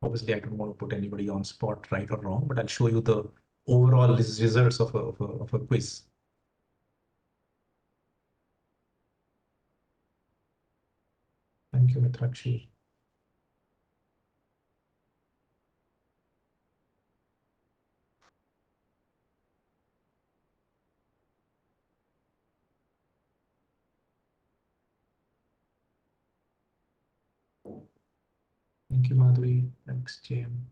Obviously, I don't want to put anybody on spot, right or wrong, but I'll show you the overall results of a quiz. Thank you, Mitrakshi. Thank you, Madhuri. Thanks, Jim.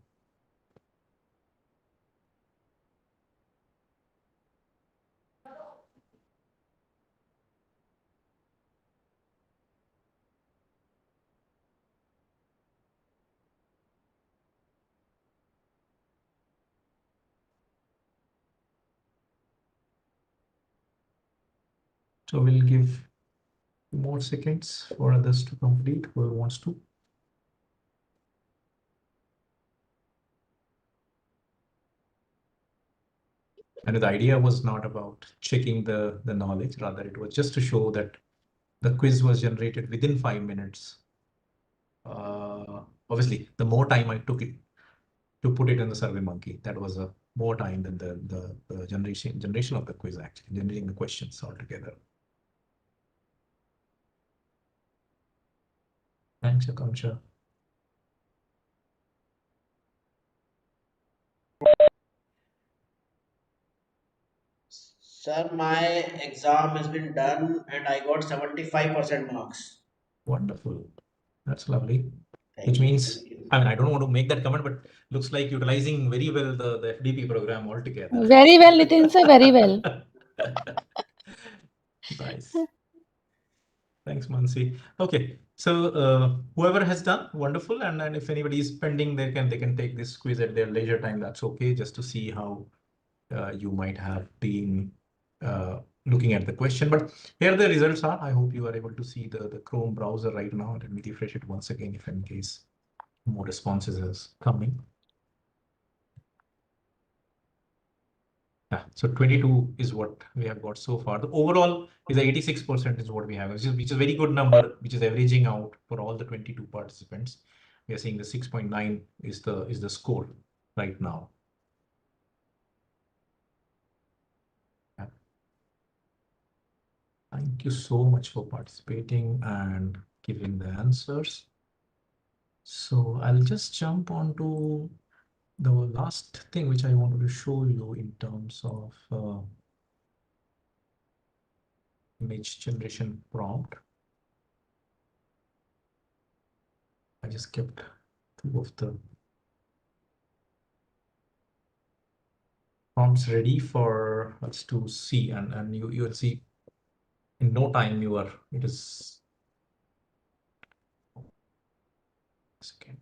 So we'll give more seconds for others to complete, whoever wants to. And the idea was not about checking the knowledge, rather it was just to show that the quiz was generated within 5 minutes. Obviously, the more time I took it to put it in the SurveyMonkey, that was a more time than the generation of the quiz, actually generating the questions altogether. Thanks, Akanksha. Sir, my exam has been done and I got 75% marks. Wonderful. That's lovely. Thank Which you. means, I mean, I don't want to make that comment, but looks like utilizing very well the FDP program altogether. Very well, Nitin sir, very well. Nice. Thanks, Mansi. Okay, so whoever has done, wonderful. And if anybody is pending, they can take this quiz at their leisure time. That's okay, just to see how you might have been looking at the question. But here the results are. I hope you are able to see the Chrome browser right now. Let me refresh it once again, if in case more responses is coming. Yeah, so 22 is what we have got so far. The overall is 86% is what we have, which is a very good number, which is averaging out for all the 22 participants. We are seeing the 6.9 is the score right now. Yeah. Thank you so much for participating and giving the answers. So I'll just jump on to the last thing which I wanted to show you in terms of image generation prompt. I just kept two of the prompts ready for us to see, and you will see in no time it is okay.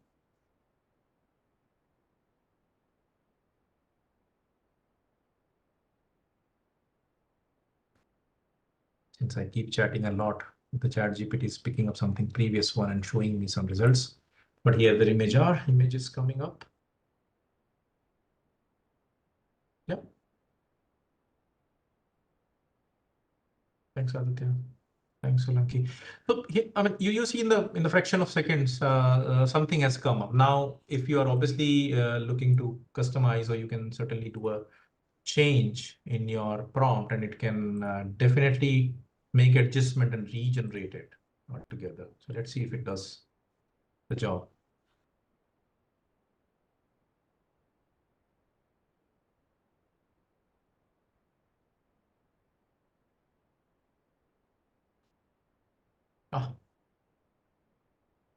Since I keep chatting a lot, the chat GPT is picking up something previous one and showing me some results. But here the image is coming up. Yep. Thanks, Aditya. Thanks, Solanki. So I mean, you see in the fraction of seconds, something has come up. Now, if you are obviously looking to customize, or you can certainly do a change in your prompt, and it can definitely make adjustment and regenerate it altogether. So let's see if it does the job.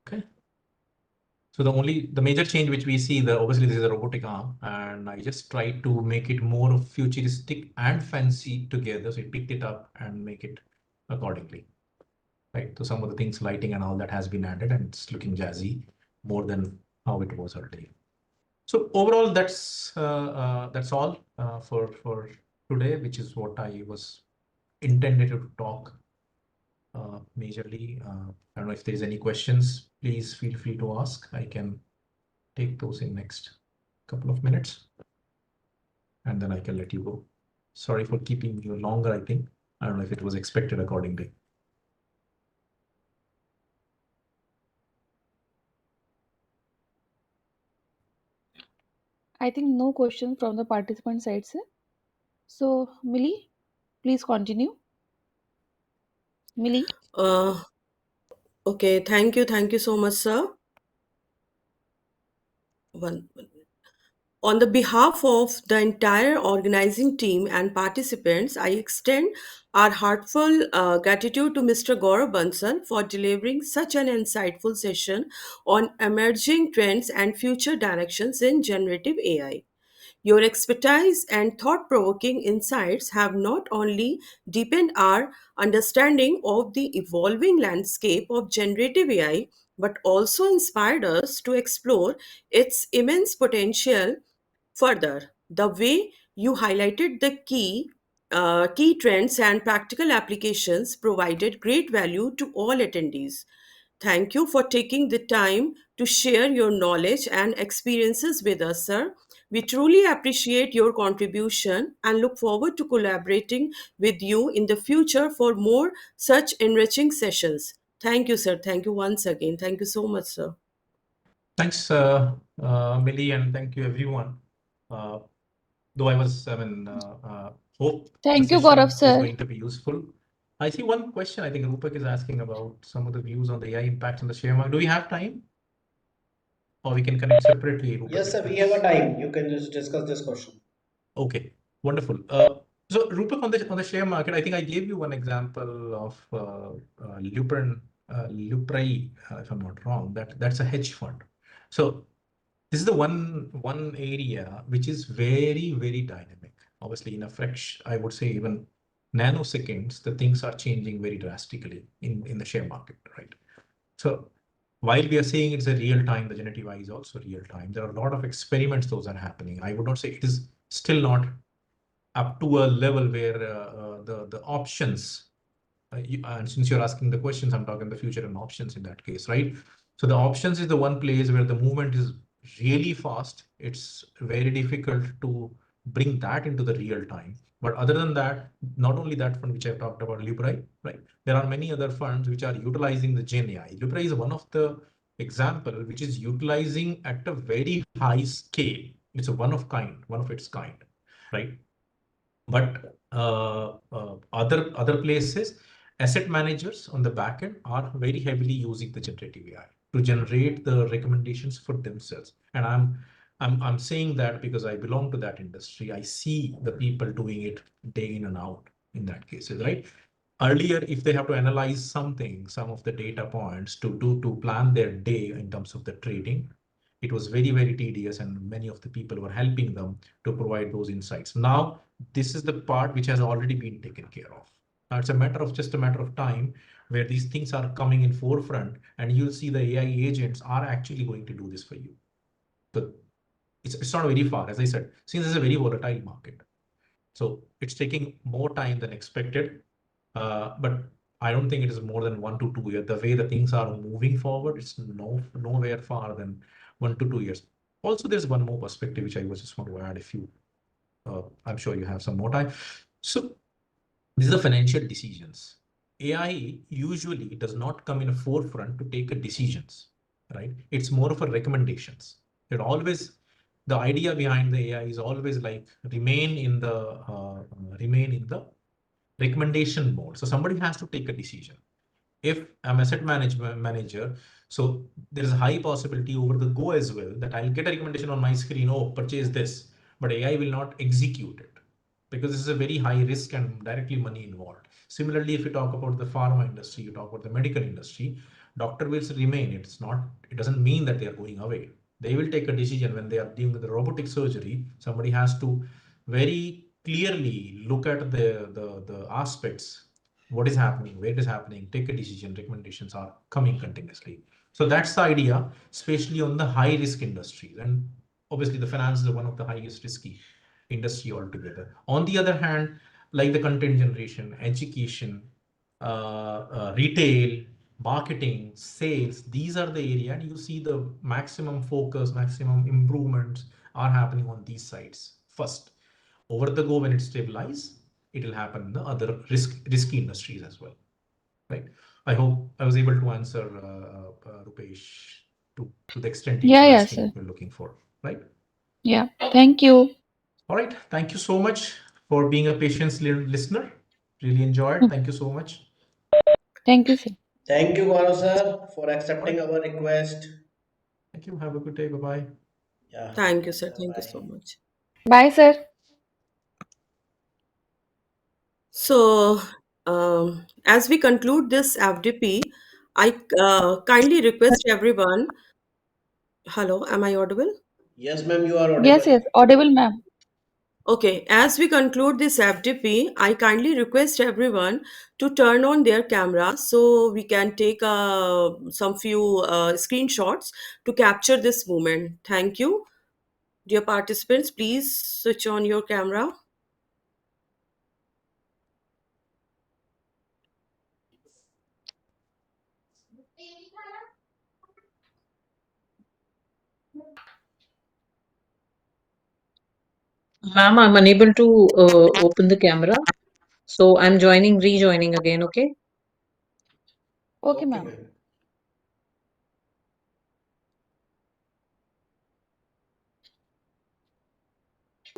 Okay. So the major change which we see, obviously this is a robotic arm, and I just tried to make it more futuristic and fancy together. So it picked it up and make it accordingly. Right. So some of the things, lighting and all that, has been added, and it's looking jazzy more than how it was earlier. So overall, that's all for today, which is what I was intended to talk majorly. I don't know if there's any questions, please feel free to ask. I can take those in next couple of minutes and then I can let you go. Sorry for keeping you longer, I think. I don't know if it was expected accordingly. I think no question from the participant side, sir. So, Millie, please continue. Millie. Uh, okay, thank you so much, sir. One. On the behalf of the entire organizing team and participants, I extend our heartfelt gratitude to Mr. Gaurav Bansal for delivering such an insightful session on emerging trends and future directions in generative AI. Your expertise and thought provoking insights have not only deepened our understanding of the evolving landscape of generative AI, but also inspired us to explore its immense potential further. The way you highlighted the key trends and practical applications provided great value to all attendees. Thank you for taking the time to share your knowledge and experiences with us, sir. We truly appreciate your contribution and look forward to collaborating with you in the future for more such enriching sessions. Thank you, sir. Thank you once again. Thank you so much, sir. Thanks, Millie, and thank you, everyone. Though hope the Thank you, Gaurav, session is sir. going to be useful. I see one question. I think Rupak is asking about some of the views on the AI impacts on the share market. Do we have time? Or we can connect separately, Rupak? Yes, sir, we have a time. You can just discuss this question. Okay, wonderful. So Rupak, on the share market, I think I gave you one example of Luprai, if I'm not wrong. That's a hedge fund. So this is the one area which is very, very dynamic. Obviously, in a I would say even nanoseconds, the things are changing very drastically in the share market, right? So while we are saying it's a real time, the generative AI is also real time. There are a lot of experiments those are happening. I would not say it is still not up to a level where the options. And since you're asking the questions, I'm talking the future and options in that case, right? So the options is the one place where the movement is really fast. It's very difficult to bring that into the real time. But other than that, not only that fund which I've talked about, Luprai, right? There are many other funds which are utilizing the Gen AI. Luprai is one of the example which is utilizing at a very high scale. It's a one of its kind, right? But other places, asset managers on the back end are very heavily using the generative AI to generate the recommendations for themselves. And I'm saying that because I belong to that industry. I see the people doing it day in and out in that case, right? Earlier, if they have to analyze something, some of the data points to plan their day in terms of the trading, it was very, very tedious, and many of the people were helping them to provide those insights. Now, this is the part which has already been taken care of. Now, it's just a matter of time where these things are coming in forefront, and you'll see the AI agents are actually going to do this for you. But it's not very far, as I said, since it's a very volatile market. So it's taking more time than expected. But I don't think it is more than 1 to 2 years. The way the things are moving forward, it's nowhere far than 1 to 2 years. Also, there's one more perspective which I just want to add. If you, I'm sure you have some more time. So these are financial decisions. AI usually does not come in a forefront to take a decisions, right? It's more of a recommendations. The idea behind the AI is always like remain in the recommendation mode. So somebody has to take a decision. If I'm asset management manager, so there is a high possibility over the go as well that I'll get a recommendation on my screen, oh, purchase this, but AI will not execute it because this is a very high risk and directly money involved. Similarly, if you talk about the pharma industry, you talk about the medical industry, doctor will remain. It doesn't mean that they are going away. They will take a decision when they are dealing with the robotic surgery. Somebody has to very clearly look at the aspects, what is happening, where it is happening, take a decision, recommendations are coming continuously. So that's the idea, especially on the high risk industries. And obviously the finance is one of the highest risky industry altogether. On the other hand, like the content generation, education, retail, marketing, sales. These are the area, and you see the maximum focus, maximum improvements are happening on these sides first. Over the go, when it stabilizes, it will happen in the other risky industries as well, right? I hope I was able to answer, Rupesh, to the extent you Yeah, were yeah, asking, sir. you're looking for, right? Yeah. Thank you. All right. Thank you so much for being a patient listener. Really enjoyed. Thank you so much. Thank you, sir. Thank you, Gaurav sir, for All right. accepting our request. Thank you. Have a good day. Bye bye. Yeah, Thank you, thank you, sir. sir. Thank you so Bye. much. Bye, sir. So, as we conclude this FDP, I kindly request everyone. Hello, am I audible? Yes, ma'am, you are Yes, audible. yes. Audible, ma'am. Okay, as we conclude this FDP, I kindly request everyone to turn on their camera so we can take some few screenshots to capture this moment. Thank you. Dear participants, please switch on your camera. Ma'am, I'm unable to open the camera. So I'm rejoining again, okay? Okay, Okay, ma'am. ma'am.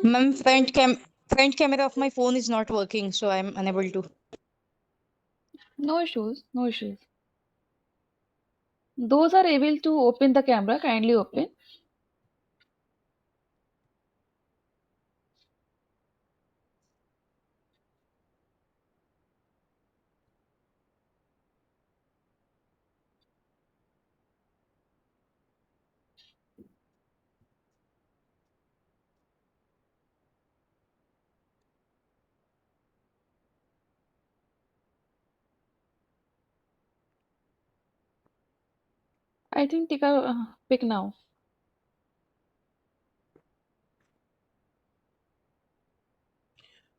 Ma'am, front camera of my phone is not working, so I'm unable to. No issues. No issues. Those are able to open the camera, kindly open. I think take a pick now.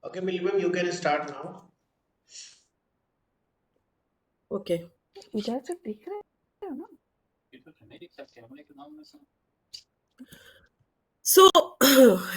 Okay, ma'am, you can start now. Okay. इधर से दिख रहा है ना? So,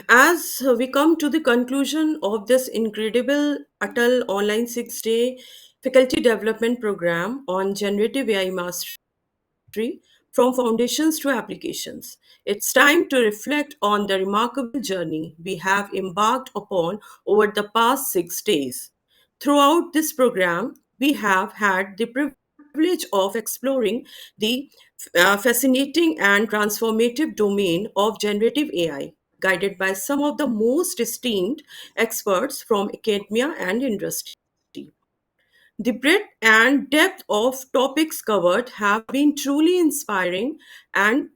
as we come to the conclusion of this incredible ATAL online 6-day faculty development program on generative AI mastery from foundations to applications, it's time to reflect on the remarkable journey we have embarked upon over the past 6 days. Throughout this program, we have had the privilege of exploring the fascinating and transformative domain of generative AI, guided by some of the most esteemed experts from academia and industry. The breadth and depth of topics covered have been truly inspiring and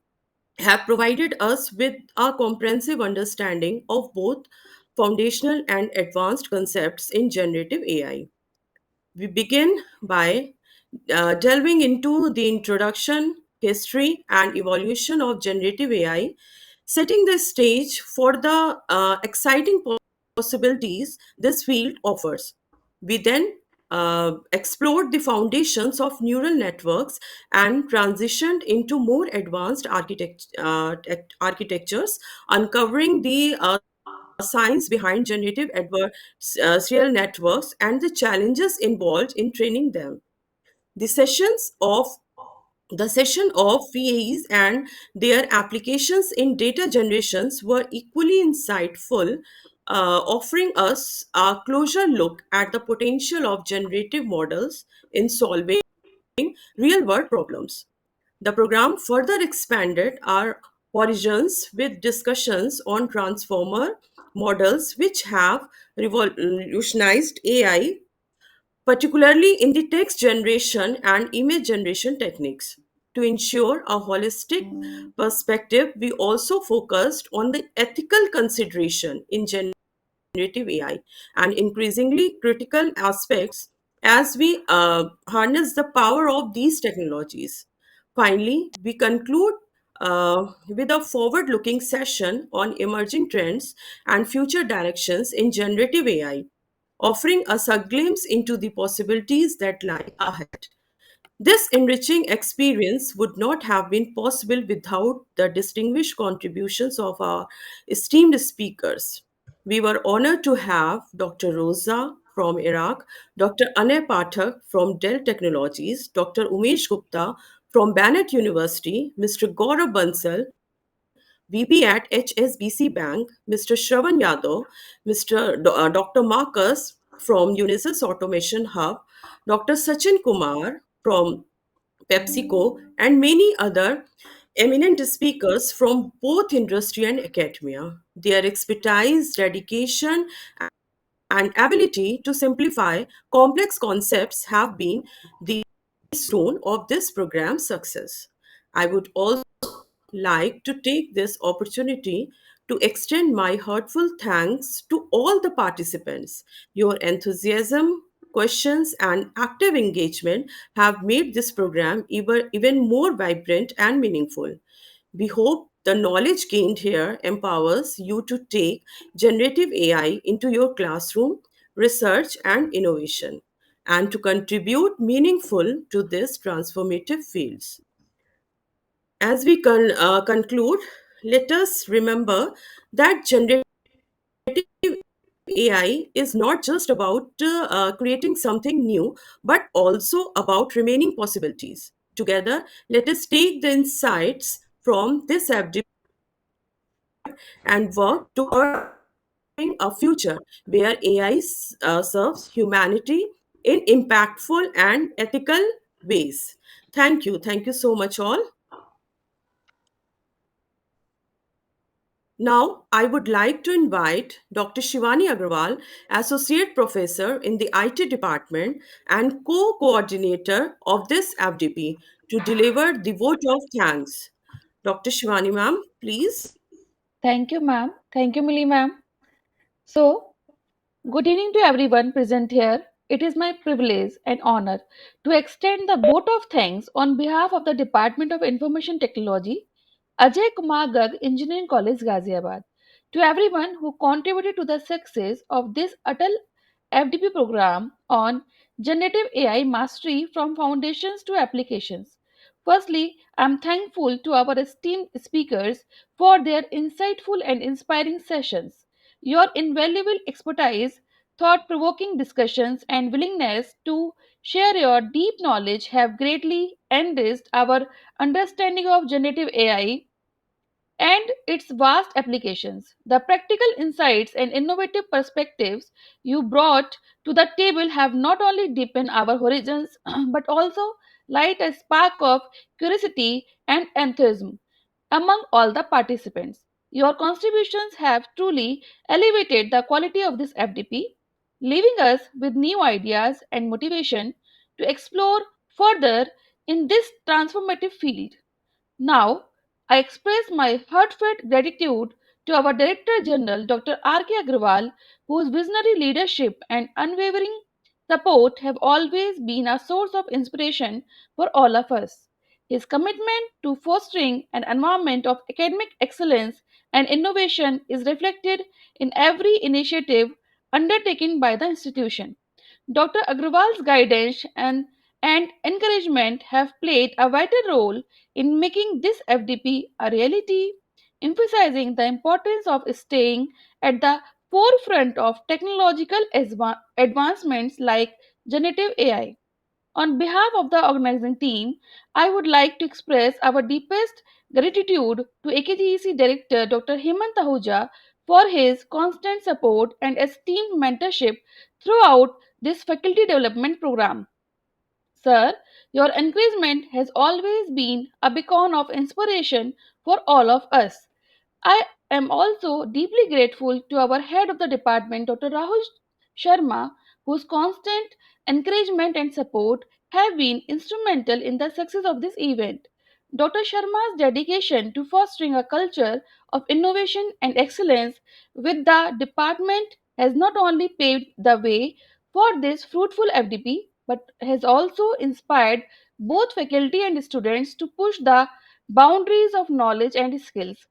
have provided us with a comprehensive understanding of both foundational and advanced concepts in generative AI. We begin by delving into the introduction, history, and evolution of generative AI, setting the stage for the exciting possibilities this field offers. We then explored the foundations of neural networks and transitioned into more advanced architectures, uncovering the science behind generative adversarial networks and the challenges involved in training them. The sessions of the session of VAs and their applications in data generations were equally insightful, offering us a closer look at the potential of generative models in solving real world problems. The program further expanded our horizons with discussions on transformer models, which have revolutionized AI, particularly in the text generation and image generation techniques. To ensure a holistic perspective, we also focused on the ethical consideration in generative AI and increasingly critical aspects as we harness the power of these technologies. Finally, we conclude with a forward looking session on emerging trends and future directions in generative AI, offering us a glimpse into the possibilities that lie ahead. This enriching experience would not have been possible without the distinguished contributions of our esteemed speakers. We were honored to have Dr. Rosa from Iraq, Dr. Anay Pathak from Dell Technologies, Dr. Umesh Gupta from Bennett University, Mr. Gaurav Bansal, VP at HSBC Bank, Mr. Shravan Yadav, Dr. Marcus from Unisys Automation Hub, Dr. Sachin Kumar from PepsiCo, and many other eminent speakers from both industry and academia. Their expertise, dedication, and ability to simplify complex concepts have been the stone of this program's success. I would also like to take this opportunity to extend my heartfelt thanks to all the participants. Your enthusiasm, questions, and active engagement have made this program even more vibrant and meaningful. We hope the knowledge gained here empowers you to take generative AI into your classroom, research, and innovation, and to contribute meaningful to these transformative fields. As we conclude, let us remember that generative AI is not just about creating something new, but also about remaining possibilities. Together, let us take the insights from this FDP and work toward a future where AI serves humanity in impactful and ethical ways. Thank you. Thank you so much, all. Now, I would like to invite Dr. Shivani Agarwal, Associate Professor in the IT Department and co coordinator of this FDP, to deliver the vote of thanks. Dr. Shivani, ma'am, please. Thank you, ma'am. Thank you, Millie, ma'am. So, good evening to everyone present here. It is my privilege and honor to extend the vote of thanks on behalf of the Department of Information Technology, Ajay Kumar Garg Engineering College, Ghaziabad, to everyone who contributed to the success of this ATAL FDP program on generative AI mastery from foundations to applications. Firstly, I am thankful to our esteemed speakers for their insightful and inspiring sessions. Your invaluable expertise, thought provoking discussions, and willingness to share your deep knowledge have greatly enriched our understanding of generative AI and its vast applications. The practical insights and innovative perspectives you brought to the table have not only deepened our horizons but also light a spark of curiosity and enthusiasm among all the participants. Your contributions have truly elevated the quality of this FDP, leaving us with new ideas and motivation to explore further in this transformative field. Now, I express my heartfelt gratitude to our Director General, Dr. R.K. Agrawal, whose visionary leadership and unwavering support have always been a source of inspiration for all of us. His commitment to fostering an environment of academic excellence and innovation is reflected in every initiative undertaken by the institution. Dr. Agrawal's guidance and encouragement have played a vital role in making this FDP a reality, emphasizing the importance of staying at the forefront of technological advancements like generative AI. On behalf of the organizing team, I would like to express our deepest gratitude to AKGEC Director Dr. Hemant Ahuja for his constant support and esteemed mentorship throughout this faculty development program. Sir, your encouragement has always been a beacon of inspiration for all of us. I am also deeply grateful to our head of the department, Dr. Rahul Sharma, whose constant encouragement and support have been instrumental in the success of this event. Dr. Sharma's dedication to fostering a culture of innovation and excellence with the department has not only paved the way for this fruitful FDP but has also inspired both faculty and students to push the boundaries of knowledge and skills.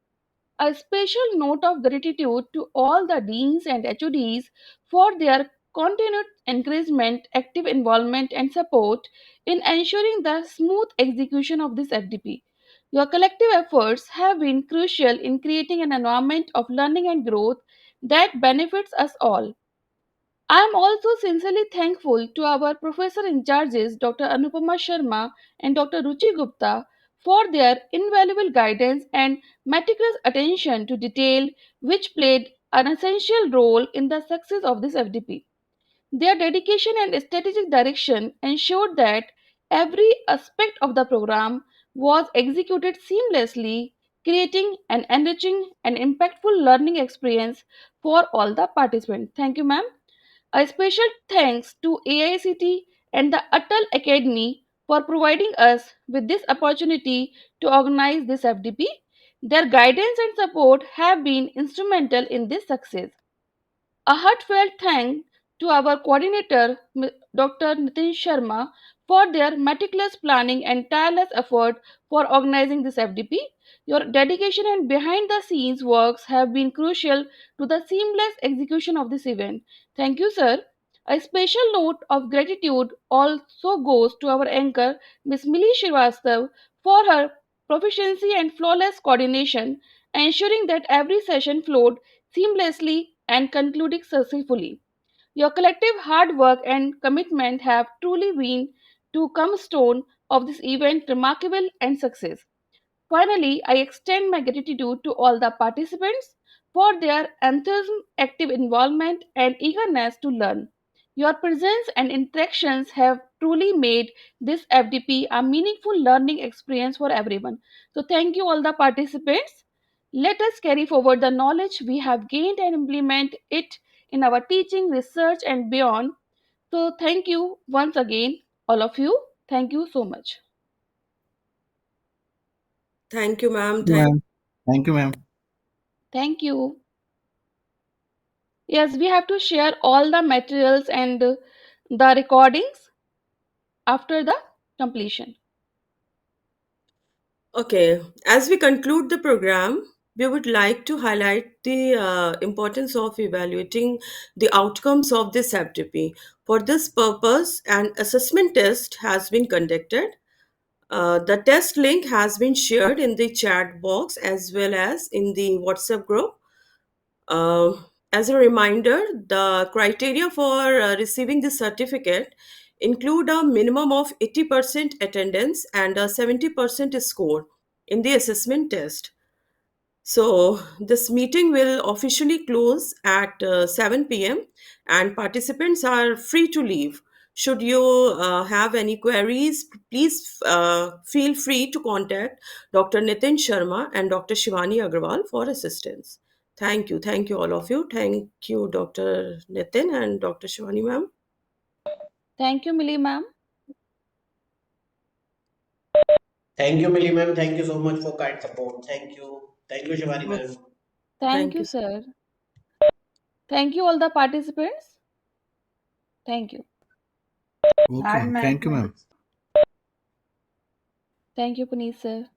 A special note of gratitude to all the deans and HODs for their continued encouragement, active involvement, and support in ensuring the smooth execution of this FDP. Your collective efforts have been crucial in creating an environment of learning and growth that benefits us all. I am also sincerely thankful to our professor in charges, Dr. Anupama Sharma and Dr. Ruchi Gupta, for their invaluable guidance and meticulous attention to detail, which played an essential role in the success of this FDP. Their dedication and strategic direction ensured that every aspect of the program was executed seamlessly, creating an enriching and impactful learning experience for all the participants. Thank you, ma'am. A special thanks to AICT and the ATAL Academy for providing us with this opportunity to organize this FDP. Their guidance and support have been instrumental in this success. A heartfelt thanks to our coordinator, Dr. Nitin Sharma, for their meticulous planning and tireless effort for organizing this FDP. Your dedication and behind the scenes works have been crucial to the seamless execution of this event. Thank you, sir. A special note of gratitude also goes to our anchor, Ms. Mili Srivastav, for her proficiency and flawless coordination, ensuring that every session flowed seamlessly and concluding successfully. Your collective hard work and commitment have truly been to cornerstone of this event remarkable and success. Finally, I extend my gratitude to all the participants for their enthusiasm, active involvement, and eagerness to learn. Your presence and interactions have truly made this FDP a meaningful learning experience for everyone. So, thank you, all the participants. Let us carry forward the knowledge we have gained and implement it in our teaching, research, and beyond. So, thank you once again, all of you. Thank you so much. Thank you, ma'am. you, ma'am. Thank you, ma'am. Thank you. Yes, we have to share all the materials and the recordings after the completion. Okay, as we conclude the program, we would like to highlight the importance of evaluating the outcomes of this FTP. For this purpose, an assessment test has been conducted. The test link has been shared in the chat box as well as in the WhatsApp group. Uh, as a reminder, the criteria for receiving the certificate include a minimum of 80% attendance and a 70% score in the assessment test. So, this meeting will officially close at 7 p.m. and participants are free to leave. Should you have any queries, please feel free to contact Dr. Nitin Sharma and Dr. Shivani Agarwal for assistance. Thank you. Thank you, all of you. Thank you, Dr. Nitin and Dr. Shivani, ma'am. Thank you, Millie ma'am. Thank you, Millie ma'am. Thank you so much for kind support. Thank you. Thank you, Shivani Oh, ma'am. Thank thank you, you. sir. Thank you, all the participants. Thank you. Okay, thank you, ma'am. Thank you, Puneet, sir.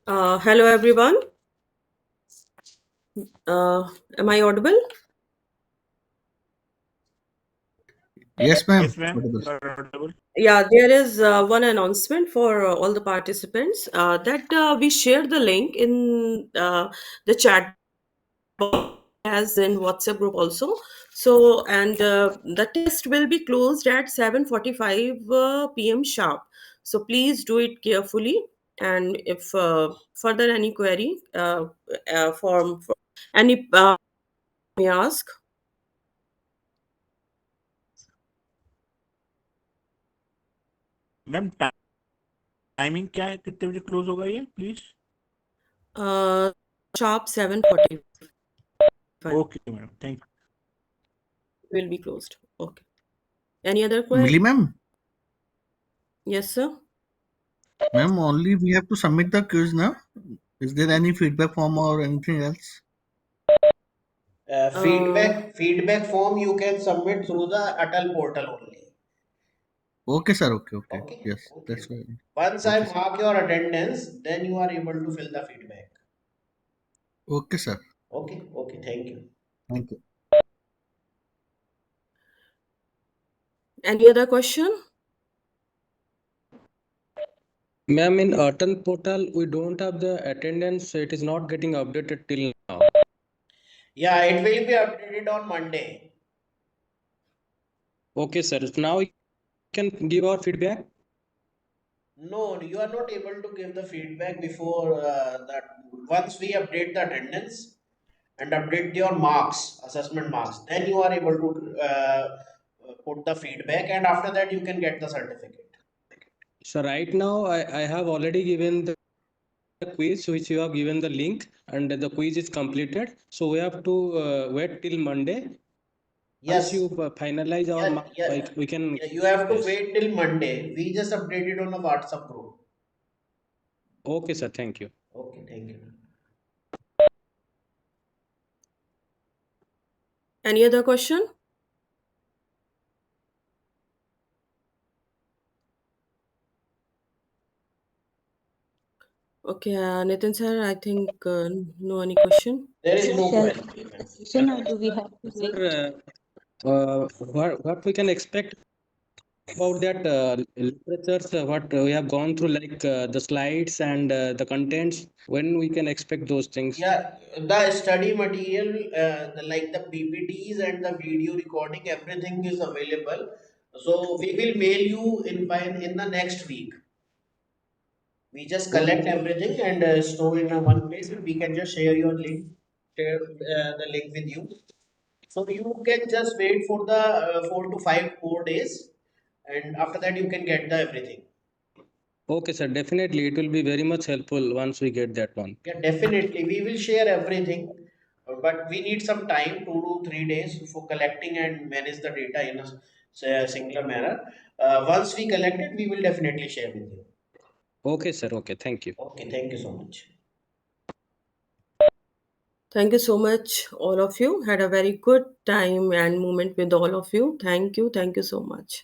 Hello, everyone. Am I audible? Yes, ma'am. Yes, ma'am. Audible. You are audible. Yeah, there is one announcement for all the participants that we share the link in the chat box as in WhatsApp group also. So, and the test will be closed at 7:45 p.m. sharp. So please do it carefully. And if further any query for any may ask. Ma'am timing क्या है, कितने बजे close होगा ये, please? Uh, sharp 7:45 okay madam, thank will be closed. Okay. Any other Millie, query? ma'am. Yes, sir. Ma'am, only we have to submit the quiz now. Is there any feedback form or anything else? Feedback form you can submit through the ATAL portal only. Okay, sir. Okay. Okay. Yes, Okay. that's fine. Once I Okay, sir. mark your attendance, then you are able to fill the feedback. Okay, sir. Okay. Okay. Thank you. Thank you. Any other question? Ma'am, in Atal portal, we don't have the attendance. It is not getting updated till now. Yeah, it will be updated on Monday. Okay, sir. So now we can give our feedback. No, you are not able to give the feedback before that. Once we update the attendance and update your marks, assessment marks, then you are able to put the feedback, and after that you can get the certificate. So right now, I have already given the quiz, which you have given the link, and the quiz is completed. So we have to wait till Monday. Once Yes. you finalize our Yeah, mark, yeah, like we can. yeah. You have to Yes. wait till Monday. We just updated on a WhatsApp group. Okay, sir. Thank you. Okay, thank you. Any other question? Okay, Nitin sir, I think no any question. There is no Shall question. session or do we have to wait? Sir, what we can expect about that literatures, what we have gone through, like the slides and the contents, when we can expect those things? Yeah, the study material, like the PPTs and the video recording, everything is available. So we will mail you in the next week. We just Okay. collect everything and store in a one place. We can just share your link, share the link with you. So you can just wait for the 4 to 5 more days, and after that you can get the everything. Okay, sir. Definitely, it will be very much helpful once we get that one. Yeah, definitely. We will share everything, but we need some time, 2 to 3 days, for collecting and manage the data in a singular manner. Once we collect it, we will definitely share with you. Okay, sir. Okay. Thank you. Okay, thank you so much. Thank you so much, all of you. Had a very good time and moment with all of you. Thank you. Thank you so much.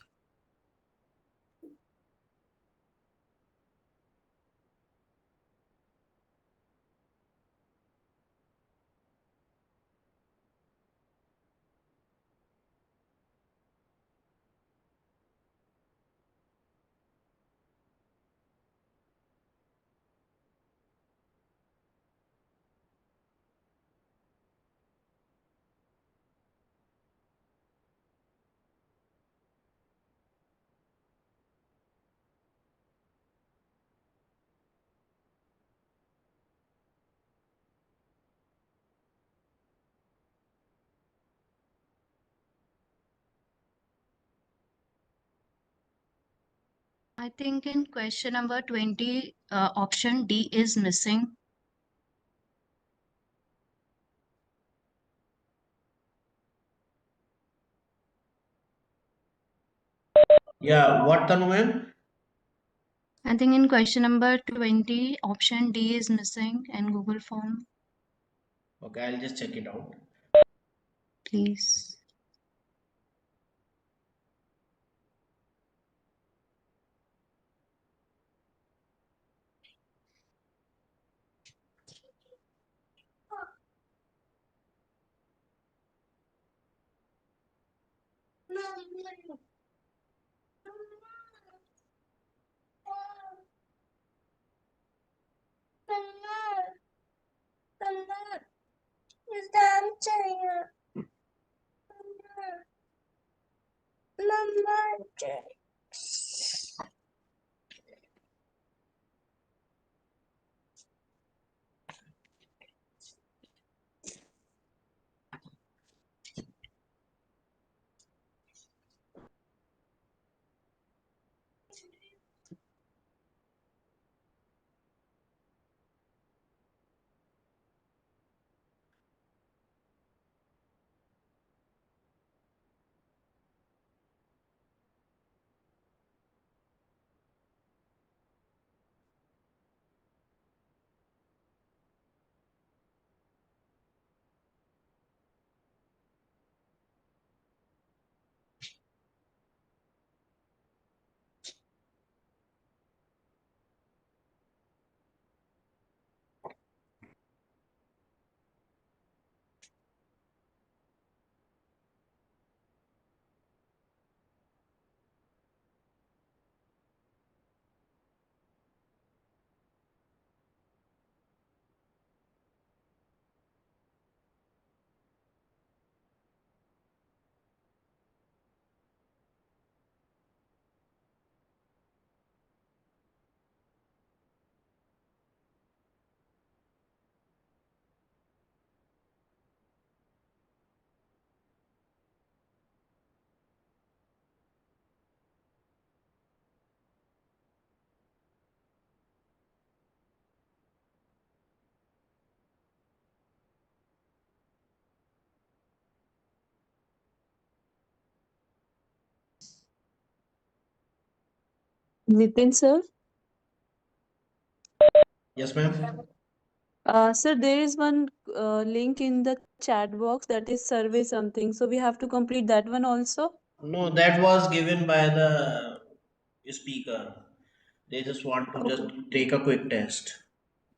I think in question number 20, option D is missing. Yeah, what Tanu ma'am? I think in question number 20, option D is missing in Google form, Okay, I'll just check it out. please. Nitin sir, Yes, ma'am. sir, there is one link in the chat box that is survey something. So we have to complete that one also. No, that was given by the speaker. They just want to just Okay. take a quick test.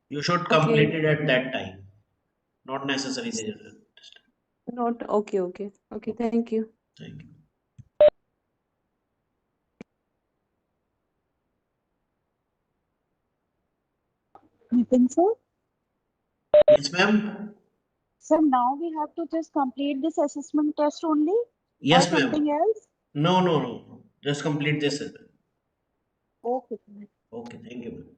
You should Okay. complete it at that time. Not necessary. They just. Not okay. Okay. Okay. Thank you. Thank you. Nitin sir, Yes, ma'am. so now we have to just complete this assessment test only or Yes, ma'am. something else? No, no, no. Just complete this. Okay. Okay, thank you, ma'am.